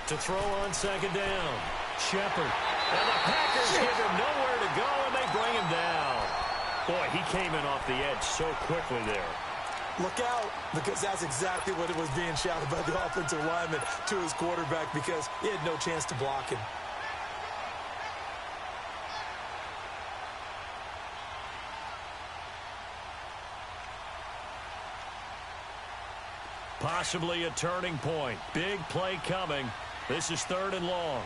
To throw on 2nd down. Shepard. And the Packers give him nowhere to go, and they bring him down. Boy, he came in off the edge so quickly there. Look out, because that's exactly what it was being shouted by the offensive lineman to his quarterback because he had no chance to block him. Possibly a turning point. Big play coming. This is 3rd and long.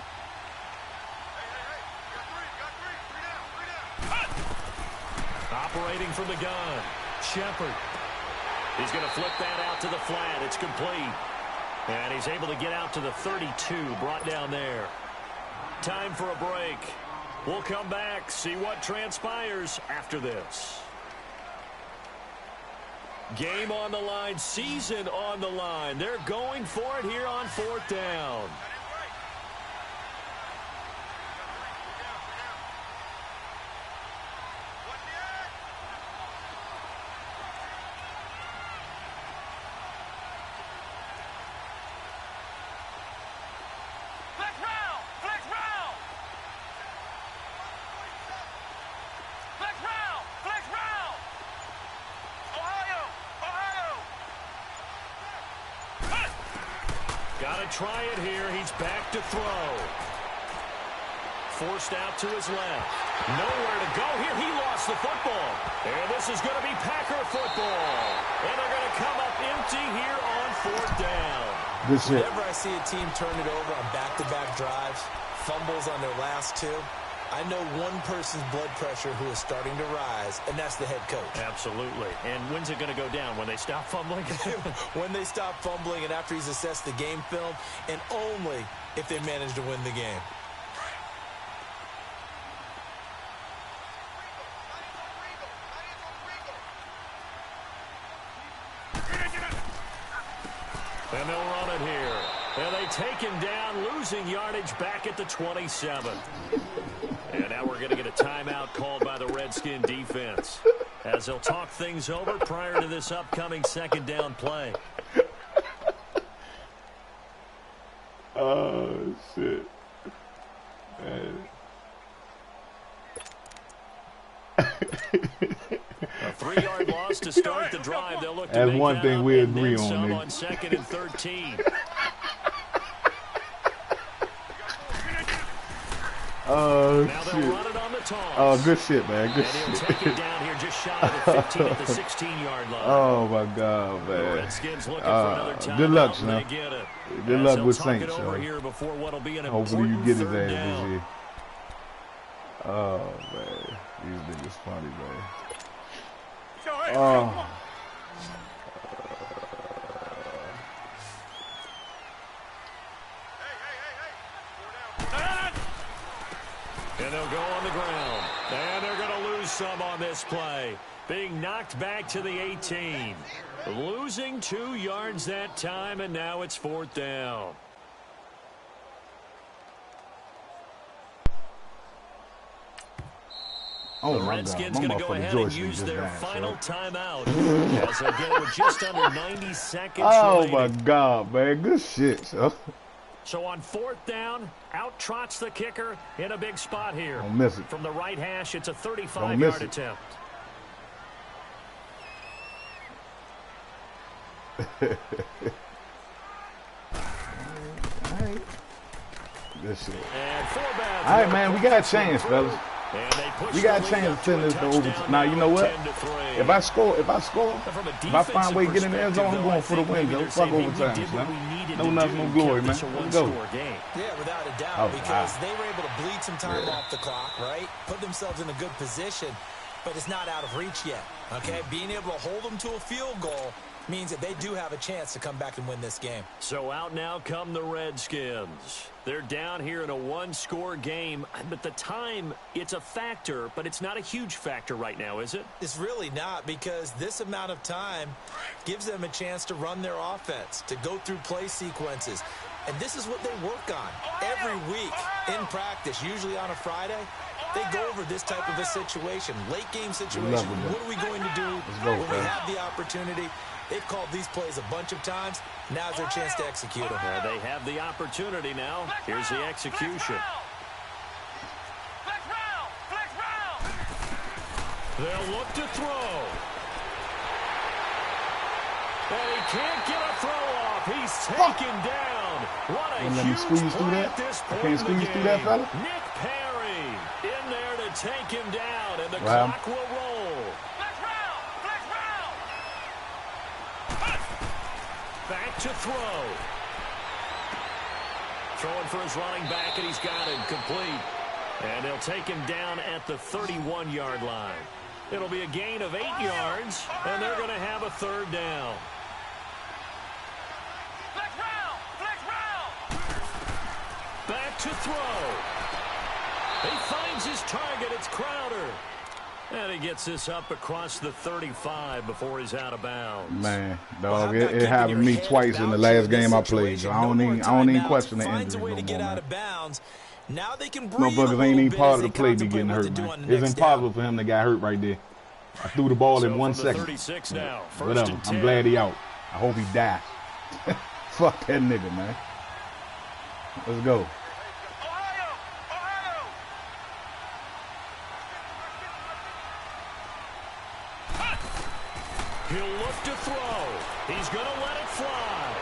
Operating from the gun. Shepard. He's going to flip that out to the flat. It's complete. And he's able to get out to the 32, brought down there. Time for a break. We'll come back, see what transpires after this. Game on the line, season on the line. They're going for it here on 4th down. Got to try it here. He's back to throw. forced out to his left. Nowhere to go here. He lost the football. And this is going to be Packer football. And they're going to come up empty here on 4th down. Good shit. Whenever I see a team turn it over on back-to-back drives, fumbles on their last 2, I know one person's blood pressure who is starting to rise, and that's the head coach. Absolutely. And when's it going to go down? When they stop fumbling? When they stop fumbling and after he's assessed the game film, and only if they manage to win the game. And they'll run it here. And they take him down, losing yardage back at the 27. And now we're going to get a timeout called by the Redskin defense as they'll talk things over prior to this upcoming 2nd down play. Oh, shit. Man. A 3-yard loss to start the drive. They'll look to That's make one that thing up we and agree then on, some nigga. on 2nd and 13. Oh, Now they'll shit. run it on the toss. Oh, good shit, man. Good And he'll shit. take it down here just shy of the 15 at the 16-yard line. Oh, my God, The man. Redskins looking for another time. Good luck, and they son. get it. Good As luck they'll with talk Saints, it over yo. here before what'll be an Hopefully you important get his 3rd ass down. this year. Oh, man. These niggas funny, man. Oh. And they'll go on the ground. And they're going to lose some on this play. Being knocked back to the 18. Losing 2 yards that time, and now it's 4th down. Oh, The my Redskins God. My going to go motherfucking ahead and joystick use just their died, final son. timeout as they get it with just under 90 seconds Oh, remaining. my God, man. Good shit, son. So on 4th down, out trots the kicker in a big spot here. Don't miss it. From the right hash, it's a Don't miss 35-yard it. attempt. Good shit. And 4 bad. All right, man. We got a chance, fellas. And they push We got the a lead chance up to send a this to overtime. touchdown Now, you know what? 10-3. If I score, if I find a way to get in the end zone, I'm going for the win, though. Fuck overtime, son. No nothing, no glory, man. Let's go. Yeah, without a doubt, Oh, because wow. they were able to bleed some time off the clock, right? Put themselves in a good position, but it's not out of reach yet, okay? Being able to hold them to a field goal means that they do have a chance to come back and win this game. So out now come the Redskins. They're down here in a 1-score game, but the time, it's a factor, but it's not a huge factor right now, is it? It's really not, because this amount of time gives them a chance to run their offense, to go through play sequences. And this is what they work on every week in practice, usually on a Friday. They go over this type of a situation, late game situation. What are we going to do when we have the opportunity? They've called these plays a bunch of times. Now's their chance to execute them. They have the opportunity now. Here's the execution. Flex round! Flex round! They'll look to throw. And he can't get a throw off. He's taken down. What a Let me huge squeeze through play that. at this I point can't in the squeeze through that, game. fella. Nick Perry in there to take him down, and the Wow. clock will roll. Flex round! Flex round! Back to throw. Throwing for his running back, and he's got it complete. And they'll take him down at the 31-yard line. It'll be a gain of 8 yards, and they're going to have a 3rd down. Flex round! Flex round! Back to throw. He finds his target. It's Crowder. And he gets this up across the 35 before he's out of bounds. Man, Well, dog, how about it keeping happened to your me head twice in the about last you in this game I played. situation? So No I don't more even timeouts. question the Finds a injury way to no get more, out man. of bounds. Now they can breathe a Motherfuckers little ain't even bit part as of the they play be contemplate getting what hurt, to do man. on the It's next impossible down. for him to get hurt right there. I threw the ball So in 1 from the second. 36 now, first Whatever. and 10. I'm glad he out. I hope he dies. Fuck that nigga, man. Let's go. Ohio! Ohio! He'll look to throw. He's going to let it fly.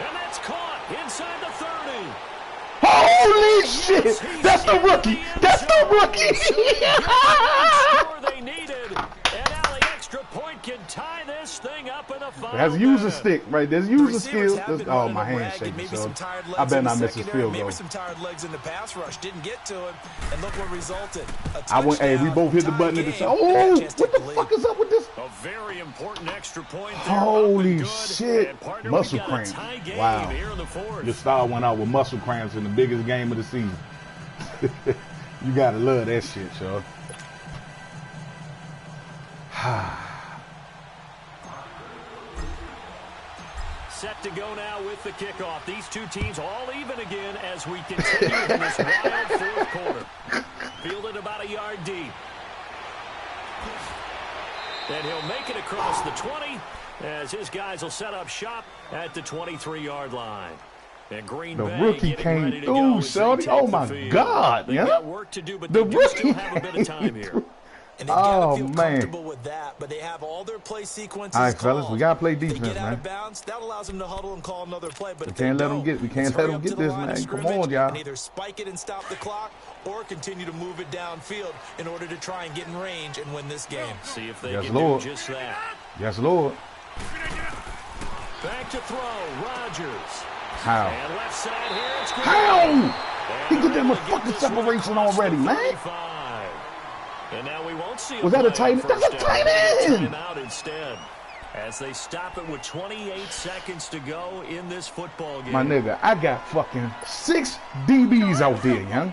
And that's caught inside the 30. Holy shit! That's the rookie! That's the rookie! Score they needed. And now the extra point can tie this thing up in the final. That's user stick right there. User Receivers skill. have been Oh, running my him hand ragged, shaking, maybe so some tired legs I better in the not miss his secondary, field maybe goal. some tired legs in the pass rush. Didn't get to him, and look what resulted. Hey, we both hit the button at the same. Oh, what the fuck is up with this? A very important extra point there. Holy Good. shit! And partner, Muscle we got a cramps. tie game Wow. here in the fourth. Your star went out with muscle cramps in the biggest game of the season. You gotta love that shit, y'all. Set to go now with the kickoff. These two teams all even again as we continue in this wild fourth quarter. Fielded about a yard deep. And he'll make it across the 20 as his guys will set up shop at the 23-yard line. And Green The Bay rookie getting came ready to through, go as they shorty. take Oh the my field. God, They yeah. got work to do, but The they do still rookie have a bit of time here. And they've got Oh, to feel man. comfortable with that, but they have all their play sequences All right, fellas, called. we gotta play If they defense, get out man. of bounds, that allows them to huddle and call another play. But if can't they let 'em don't, get- we can't it's let hurry 'em up get to the this, line of man. Come scrimmage on, y'all. And either spike it and stop the clock, or continue to move it downfield in order to try and get in range and win this game. See if they Yes, can Lord. do just that. Yes, Lord. Back to throw, Rodgers. How? And left side here, it's Green. How? He And get that they're able to get motherfucking this one separation across the already, man. 35. And now we won't see Was that a play tight on end? That's a first tight down. end. Timeout instead. As they stop it with 28 seconds to go in this football game. My nigga, I got fucking 6 DBs out there, young.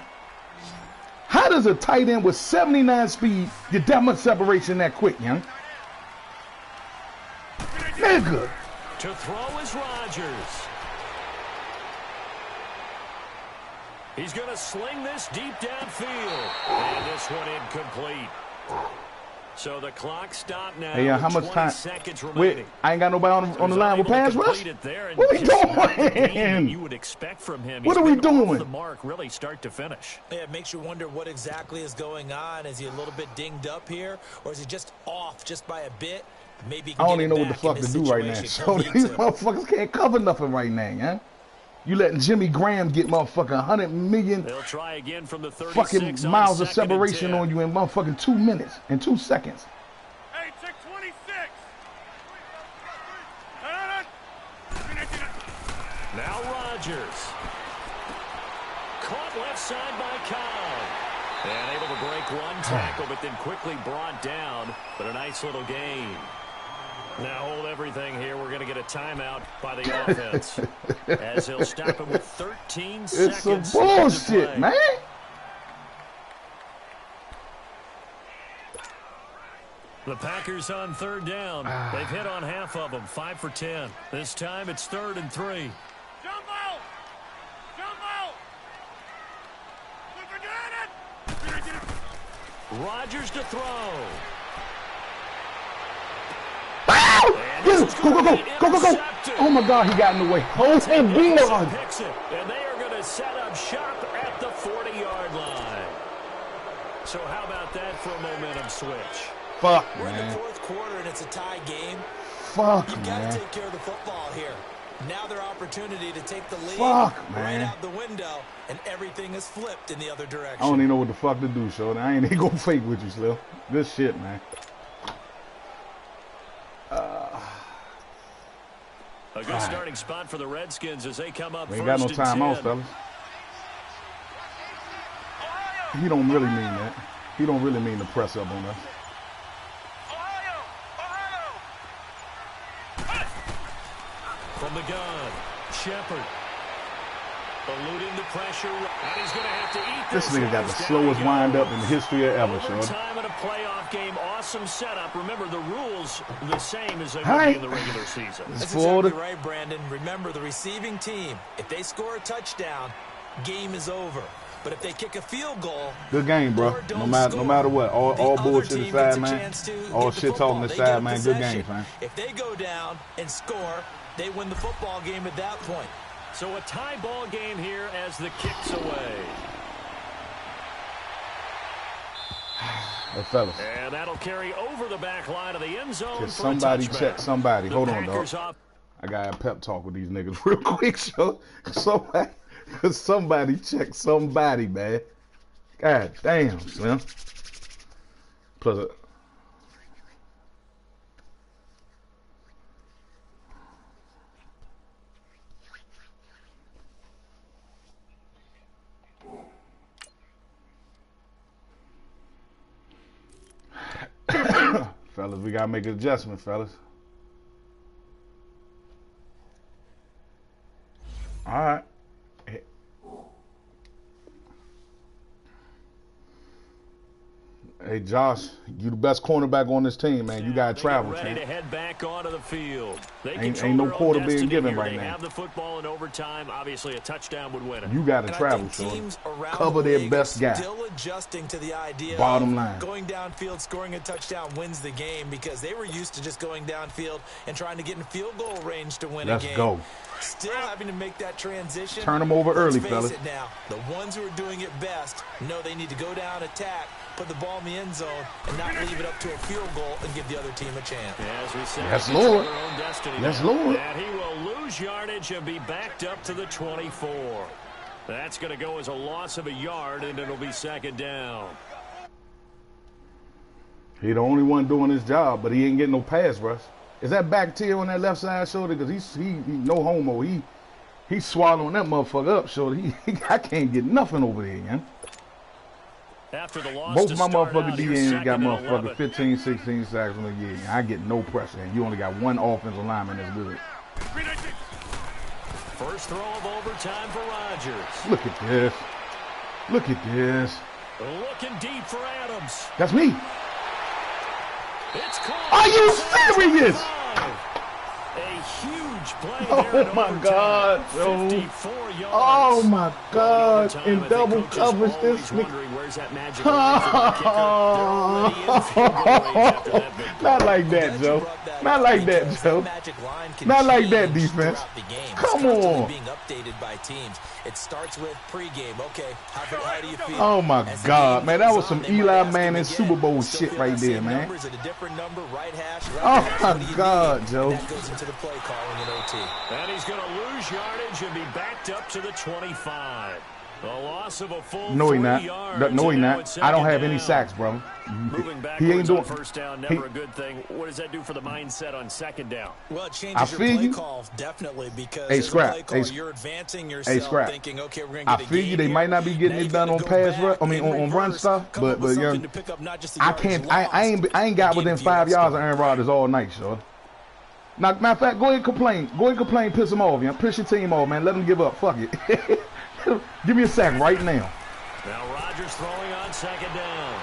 How does a tight end with 79 speed get that much separation that quick, young? Nigga. To throw is Rodgers. He's going to sling this deep downfield. And this one incomplete. So the clock stopped now. Hey, how with much 20 time? seconds Wait, remaining. I ain't got nobody on the line with pass rush? What we doing? You would expect from him. What He's are we been off doing? the mark, really, start to finish. Yeah, it makes you wonder what exactly is going on. Is he a little bit dinged up here, or is he just off just by a bit? Maybe he can I don't get even it know what the back in fuck to this do right now. situation. So He'll these need to. motherfuckers can't cover nothing right now, yeah? You letting Jimmy Graham get motherfucking 100 million They'll try again from the 36 fucking on miles of 2nd and separation 10. on you in motherfucking 2 minutes and 2 seconds. Hey, check 26. Now Rodgers. Caught left side by Cobb. And able to break one tackle, but then quickly brought down. But a nice little gain. Now hold everything here. We're going to get a timeout by the offense. As they'll stop him with 13 It's some seconds. bullshit, to play. man. The Packers on third down. They've hit on half of them, 5 for 10. This time it's 3rd and 3. Jump out. Jump out. Look at it. Rodgers to throw. Ow! Go, go, go, go, go, go. Oh my God, he got in the way. Hold him, Nicholson Bjorn. picks it, and they are going to set up shop at the 40-yard line. So how about that for a momentum switch? Fuck, We're in the man. fourth quarter, and it's a tie game. Fuck, You've got to man. take care of the football here. Now their opportunity to take the lead Fuck, right man. out the window, and everything is flipped in the other I direction. don't even know what the fuck to do, so I ain't even gonna fake with you, Slim. Good shit, man. A good starting spot for the Redskins as they come up We ain't got no first and timeouts, 10. fellas. He don't really mean that. He don't really mean to press up on us. From the gun, Shepard. Eluding the pressure, and he's going to have to eat This this. nigga got the slowest wind up in the history of ever, son. Overtime in a playoff game, awesome setup. Remember, the rules the same as they would Hi. be in the regular season. It's That's Florida. exactly right, Brandon. Remember, the receiving team, if they score a touchdown, game is over. But if they kick a field goal, Good game, bro. or don't No matter score, what. the All other bullshit team aside, gets a man. chance to All get the shit talking football. They aside, get man. Good possession. game, man. If they go down and score, they win the football game at that point. So a tie ball game here as the kick's away. Hey, fellas. And that'll carry over the back line of the end zone Can for somebody a touchback. check somebody? The Hold on, dog. Packers off. I got a pep talk with these niggas real quick, so Somebody check somebody, man. God damn, man. Plus, fellas, we gotta make an adjustment, fellas. All right. Hey, Josh, you the best cornerback on this team, man. You gotta travel, ready man. to head back onto the field. They Ain't no quarter being given right they now. Have the football in overtime. Obviously, a touchdown would win it. You gotta travel, Shorty. Cover their best guy. Still adjusting to the idea. Bottom line. Going downfield, scoring a touchdown wins the game because they were used to just going downfield and trying to get in field goal range to win a game. Let's go. Still having to make that transition. Turn them over early, fellas. Face it now, the ones who are doing it best know they need to go down, attack, put the ball in the end zone, and not leave it up to a field goal and give the other team a chance. As we said, yes, Lord. Yes, Lord. And he will lose yardage and be backed up to the 24. That's going to go as a loss of a yard, and it'll be second down. He the only one doing his job, but he ain't getting no pass rush. Is that back tear on that left side shoulder? Because he no homo. He's swallowing that motherfucker up, shoulder. I can't get nothing over there, man. After the loss Both of my motherfucking DNs got motherfucking 15, 16 sacks on the year. I get no pressure, and you only got one offensive lineman that's good. First throw of overtime for Rodgers. Look at this. Look at this. Looking deep for Adams. That's me. It's caught. Are you serious? A huge play Oh there my God, bro. 54 yards. Oh my God. In double coverage this week. Where's that magic kicker? Not like that, Joe. Not like that, Joe. Not like that, defense. Come on. Being updated by teams. It starts with pregame. Okay, how do you feel? Oh my God, man, that was some Eli Manning Super Bowl shit right there, man. Oh my God, Joe. That goes into the play calling in OT. And he's going to lose yardage and be backed up to the 25. The loss of a full no, he 3 not. yards. No, he not. I don't have any sacks, bro. He ain't doing first down. Never a good thing. What does that do for the mindset on second down? Well, it changes your play call definitely because as a play call, you're advancing yourself, thinking, okay, we're gonna get I feel you. They might not be getting it done on pass rush. I mean, on run stuff, but young, I can't. I ain't got within 5 yards of Aaron Rodgers all night, sure. Now, matter of fact, go ahead and complain. Go ahead and complain. Piss him off, man. Piss your team off, man. Let them give up. Fuck it. Give me a sack right now. Now Rodgers throwing on second down.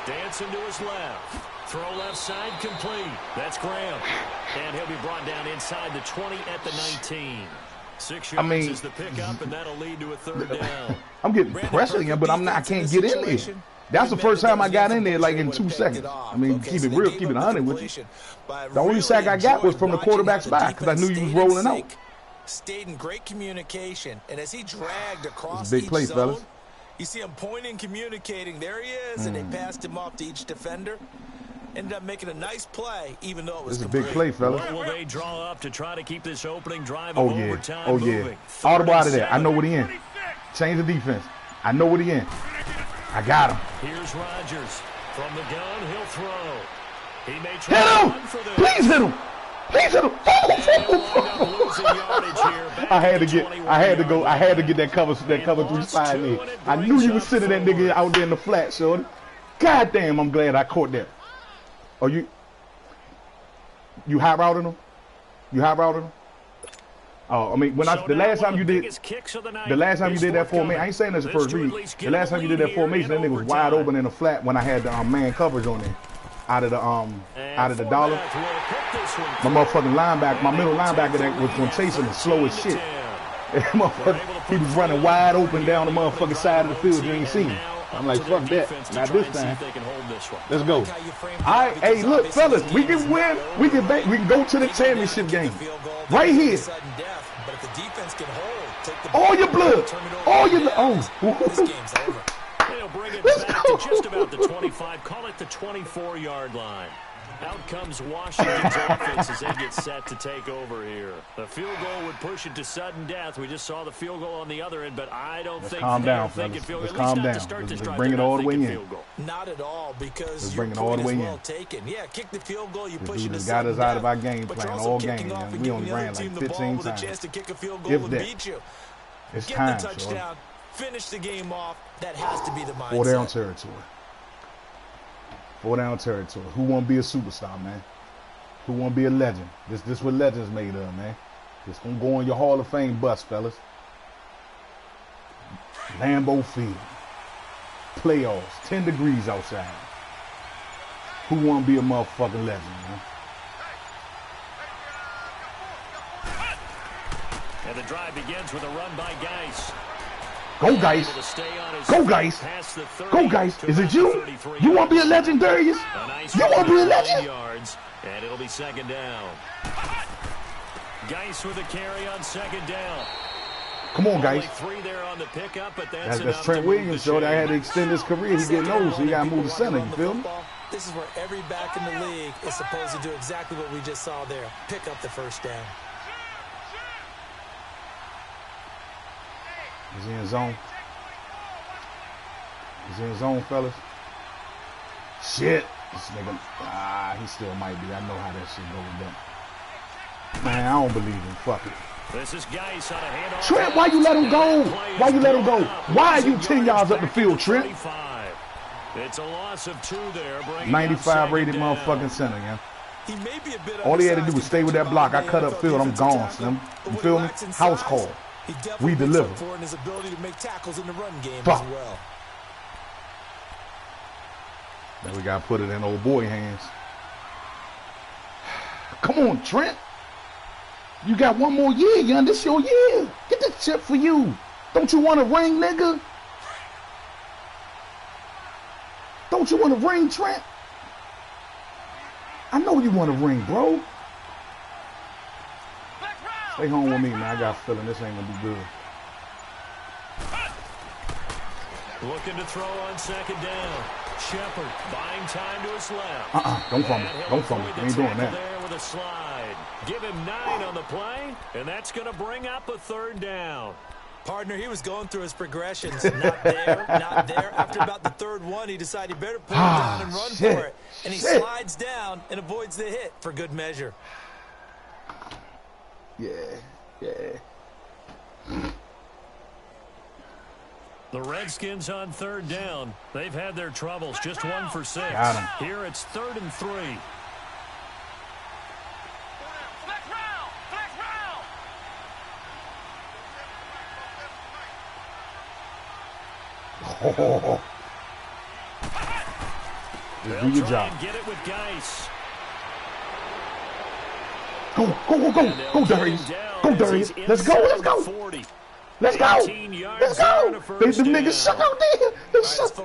Dancing to his left. Throw left side complete. That's Graham. And he'll be brought down inside the 20 at the 19. 6 yards is the pickup, and that'll lead to a third down. I'm getting pressure again, but I can't get in there. That's the first time I got in there like in 2 seconds. I mean, keep it real, keep it 100 with you. The only sack I got was from the quarterback's back because I knew you was rolling out. Stayed in great communication, and as he dragged across big play, zone, fellas. you see him pointing, communicating. There he is, and they passed him off to each defender. Ended up making a nice play, even though it was a big play, fellas. What will they draw up to try to keep this opening drive of overtime moving? Audible out of there. I know what he in. Change the defense. I know what he in. I got him. Here's Rodgers. From the gun, he'll throw. He may try hit him! To run for this. Please hit him! Please hit him! I had to get that cover 3 slide in. I knew you was sitting that nigga out there in the flat, shorty. God damn, I'm glad I caught that. Oh, you hot routing him? You hot routing him? Oh, I mean, the last time you did that formation, I ain't saying that's the first read. The last time you did that formation, that nigga was wide open in the flat when I had the man coverage on there. Out of the dollar. My motherfucking linebacker, my middle linebacker that was gonna chase him slow as shit. He was running wide open down the motherfucking side of the field. You ain't seen him. I'm like, fuck that. Not this time. Let's go. All right, hey, look, fellas, we can win. We can go to the championship game right here. All your blood. All your They'll bring it back to just about the 25. Call it the 24-yard line. Out comes Washington's offense as they get set to take over here. The field goal would push it to sudden death. We just saw the field goal on the other end, but I don't think calm they're down, thinking fellas. field goal. Let's At least calm not down. to start this Let's drive. bring it They're all not the way thinking in. field goal. Not at all, because Let's your bring it all point the is way well in. taken. Yeah, kick the field goal, you This push dude it to has got us sudden out of our death, game but plan you're all also game, kicking off man. and We giving only the other ran like team the 15 ball with a times. chance to kick a field goal If and that. beat you. It's Get time, the touchdown, finish the game off. That has to be the mindset. 4 down territory. 4 down territory. Who want to be a superstar, man? Who want to be a legend? This what legends made of, man. It's going to go on your Hall of Fame bus, fellas. Lambeau Field. Playoffs. 10 degrees outside. Who want to be a motherfucking legend, man? And the drive begins with a run by Geis. Go, guys. Able to stay on his Go, feet guys. past the 30 Go, guys. to Is about it you? the 33. You want to be a legend, Darius? A nice You want to be a run, 9 legend? yards, and it'll be second down. Geis with a carry on second down. Come on, guys. Only 3 there on the pickup, but that's That's enough Trent to move Williams, the so that had to chains. extend his career. He getting old, so he got to move to center. You feel me? This is where every back in the league is supposed to do exactly what we just saw there. Pick up the first down. He's in zone. He's in zone, fellas. Shit. This nigga, he still might be. I know how that shit goes down. Man, I don't believe him. Fuck it. This is Geis on a handoff. Trent, why you let him go? Why you let him go? Why are you 10 yards up the field, Trent? It's a loss of 2 there. 95 rated motherfucking center, yeah. He may be a bit All he had to do undersized was stay with that block. I cut up field. I'm gone, Slim. You feel me? House call. We deliver. For his ability to make tackles in the run game Fuck. as well. Now we got to put it in old boy hands. Come on, Trent. You got one more year, young. This your year. Get this chip for you. Don't you want a ring, nigga? Don't you want a ring, Trent? I know you want a ring, bro. Stay home with me, man. I got a feeling this ain't going to be good. Looking to throw on second down. Shepard buying time to his left. Don't fumble. Don't fumble. We ain't doing that. There with a slide. Give him 9 on the play, and that's going to bring up a third down. Partner, he was going through his progressions. Not there, not there. After about the third one, he decided he better pull it down and run for it. And he slides down and avoids the hit for good measure. Yeah. The Redskins on third down. They've had their troubles. Just 1 for 6. Got him. Here it's 3rd and 3. Flex round! Flex round! Oh. Just do your job. And get it with Geis. Go, Darius. Go, Darius. Let's go. Let's go. 40. Let's go. 18 yards Let's there go. and a They, first the niggas down. suck out there.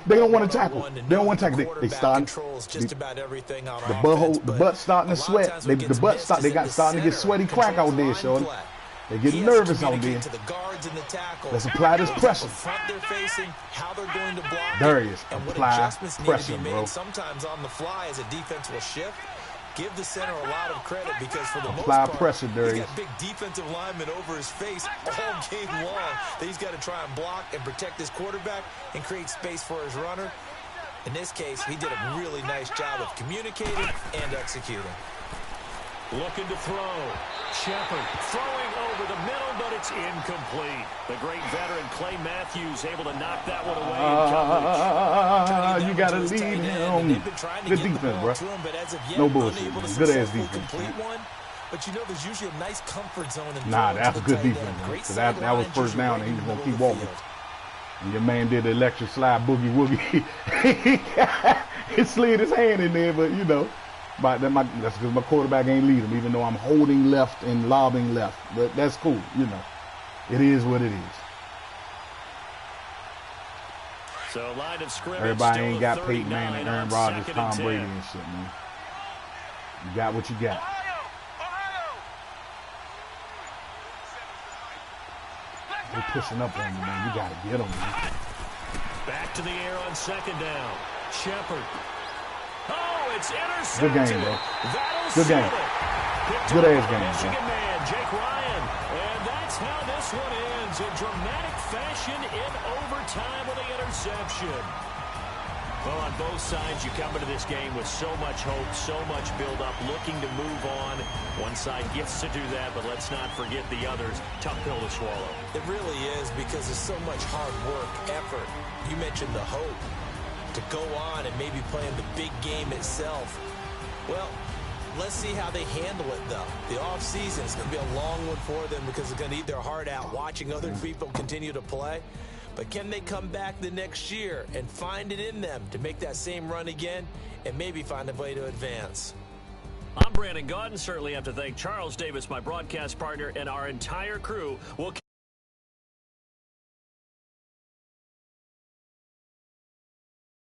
They don't want to tackle. They don't want to tackle. They Quarterback start. controls just about everything on The offense, butthole, the but butt starting a to lot of sweat. times They, what the gets butt missed start. is They in got the starting to get center. sweaty crack out there, Controls shorty. line play. They He getting has to nervous out there. communicate to the guards and the tackles. Let's apply this What pressure. front they're facing, how they're going to block it, Darius, and what apply adjustments need pressure, to be made bro. sometimes on the fly as a defense will shift. Give the center a lot of credit because for the Apply most part, pressure, Darius. he's got big defensive linemen over his face all game long that he's got to try and block and protect his quarterback and create space for his runner. In this case, he did a really nice job of communicating and executing. Looking to throw. Shepard throwing over the middle, but it's incomplete. The great veteran Clay Matthews able to knock that one away in coverage. You got to lead him. Good defense, bro. No bullshit, man. Good ass defense, man. But you know, there's usually a nice comfort zone. Nah, that's a good defense, man. So that was first down, and he was going to keep walking. And your man did the electric slide boogie woogie. He slid his hand in there, but, you know. But that's because my quarterback ain't lead him, even though I'm holding left and lobbing left. But that's cool, you know. It is what it is. So line of scrimmage. Everybody ain't got Peyton Manning, Aaron Rodgers, Tom Brady, and shit, man. You got what you got. They're pushing up on you, man. You got to get them, man. Back to the air on second down. Shepard. Oh, it's intercepted. Good game, bro. That'll Good seal game. it. Picked Good up ass by game, Michigan bro. man, Jake Ryan. And that's how this one ends in dramatic fashion in overtime with the interception. Well, on both sides, you come into this game with so much hope, so much build-up, looking to move on. One side gets to do that, but let's not forget the others. Tough pill to swallow. It really is, because there's so much hard work, effort. You mentioned the hope to go on and maybe play in the big game itself. Well, let's see how they handle it, though. The offseason is going to be a long one for them because they're going to eat their heart out watching other people continue to play. But can they come back the next year and find it in them to make that same run again and maybe find a way to advance? I'm Brandon Gaudin. Certainly have to thank Charles Davis, my broadcast partner, and our entire crew. We'll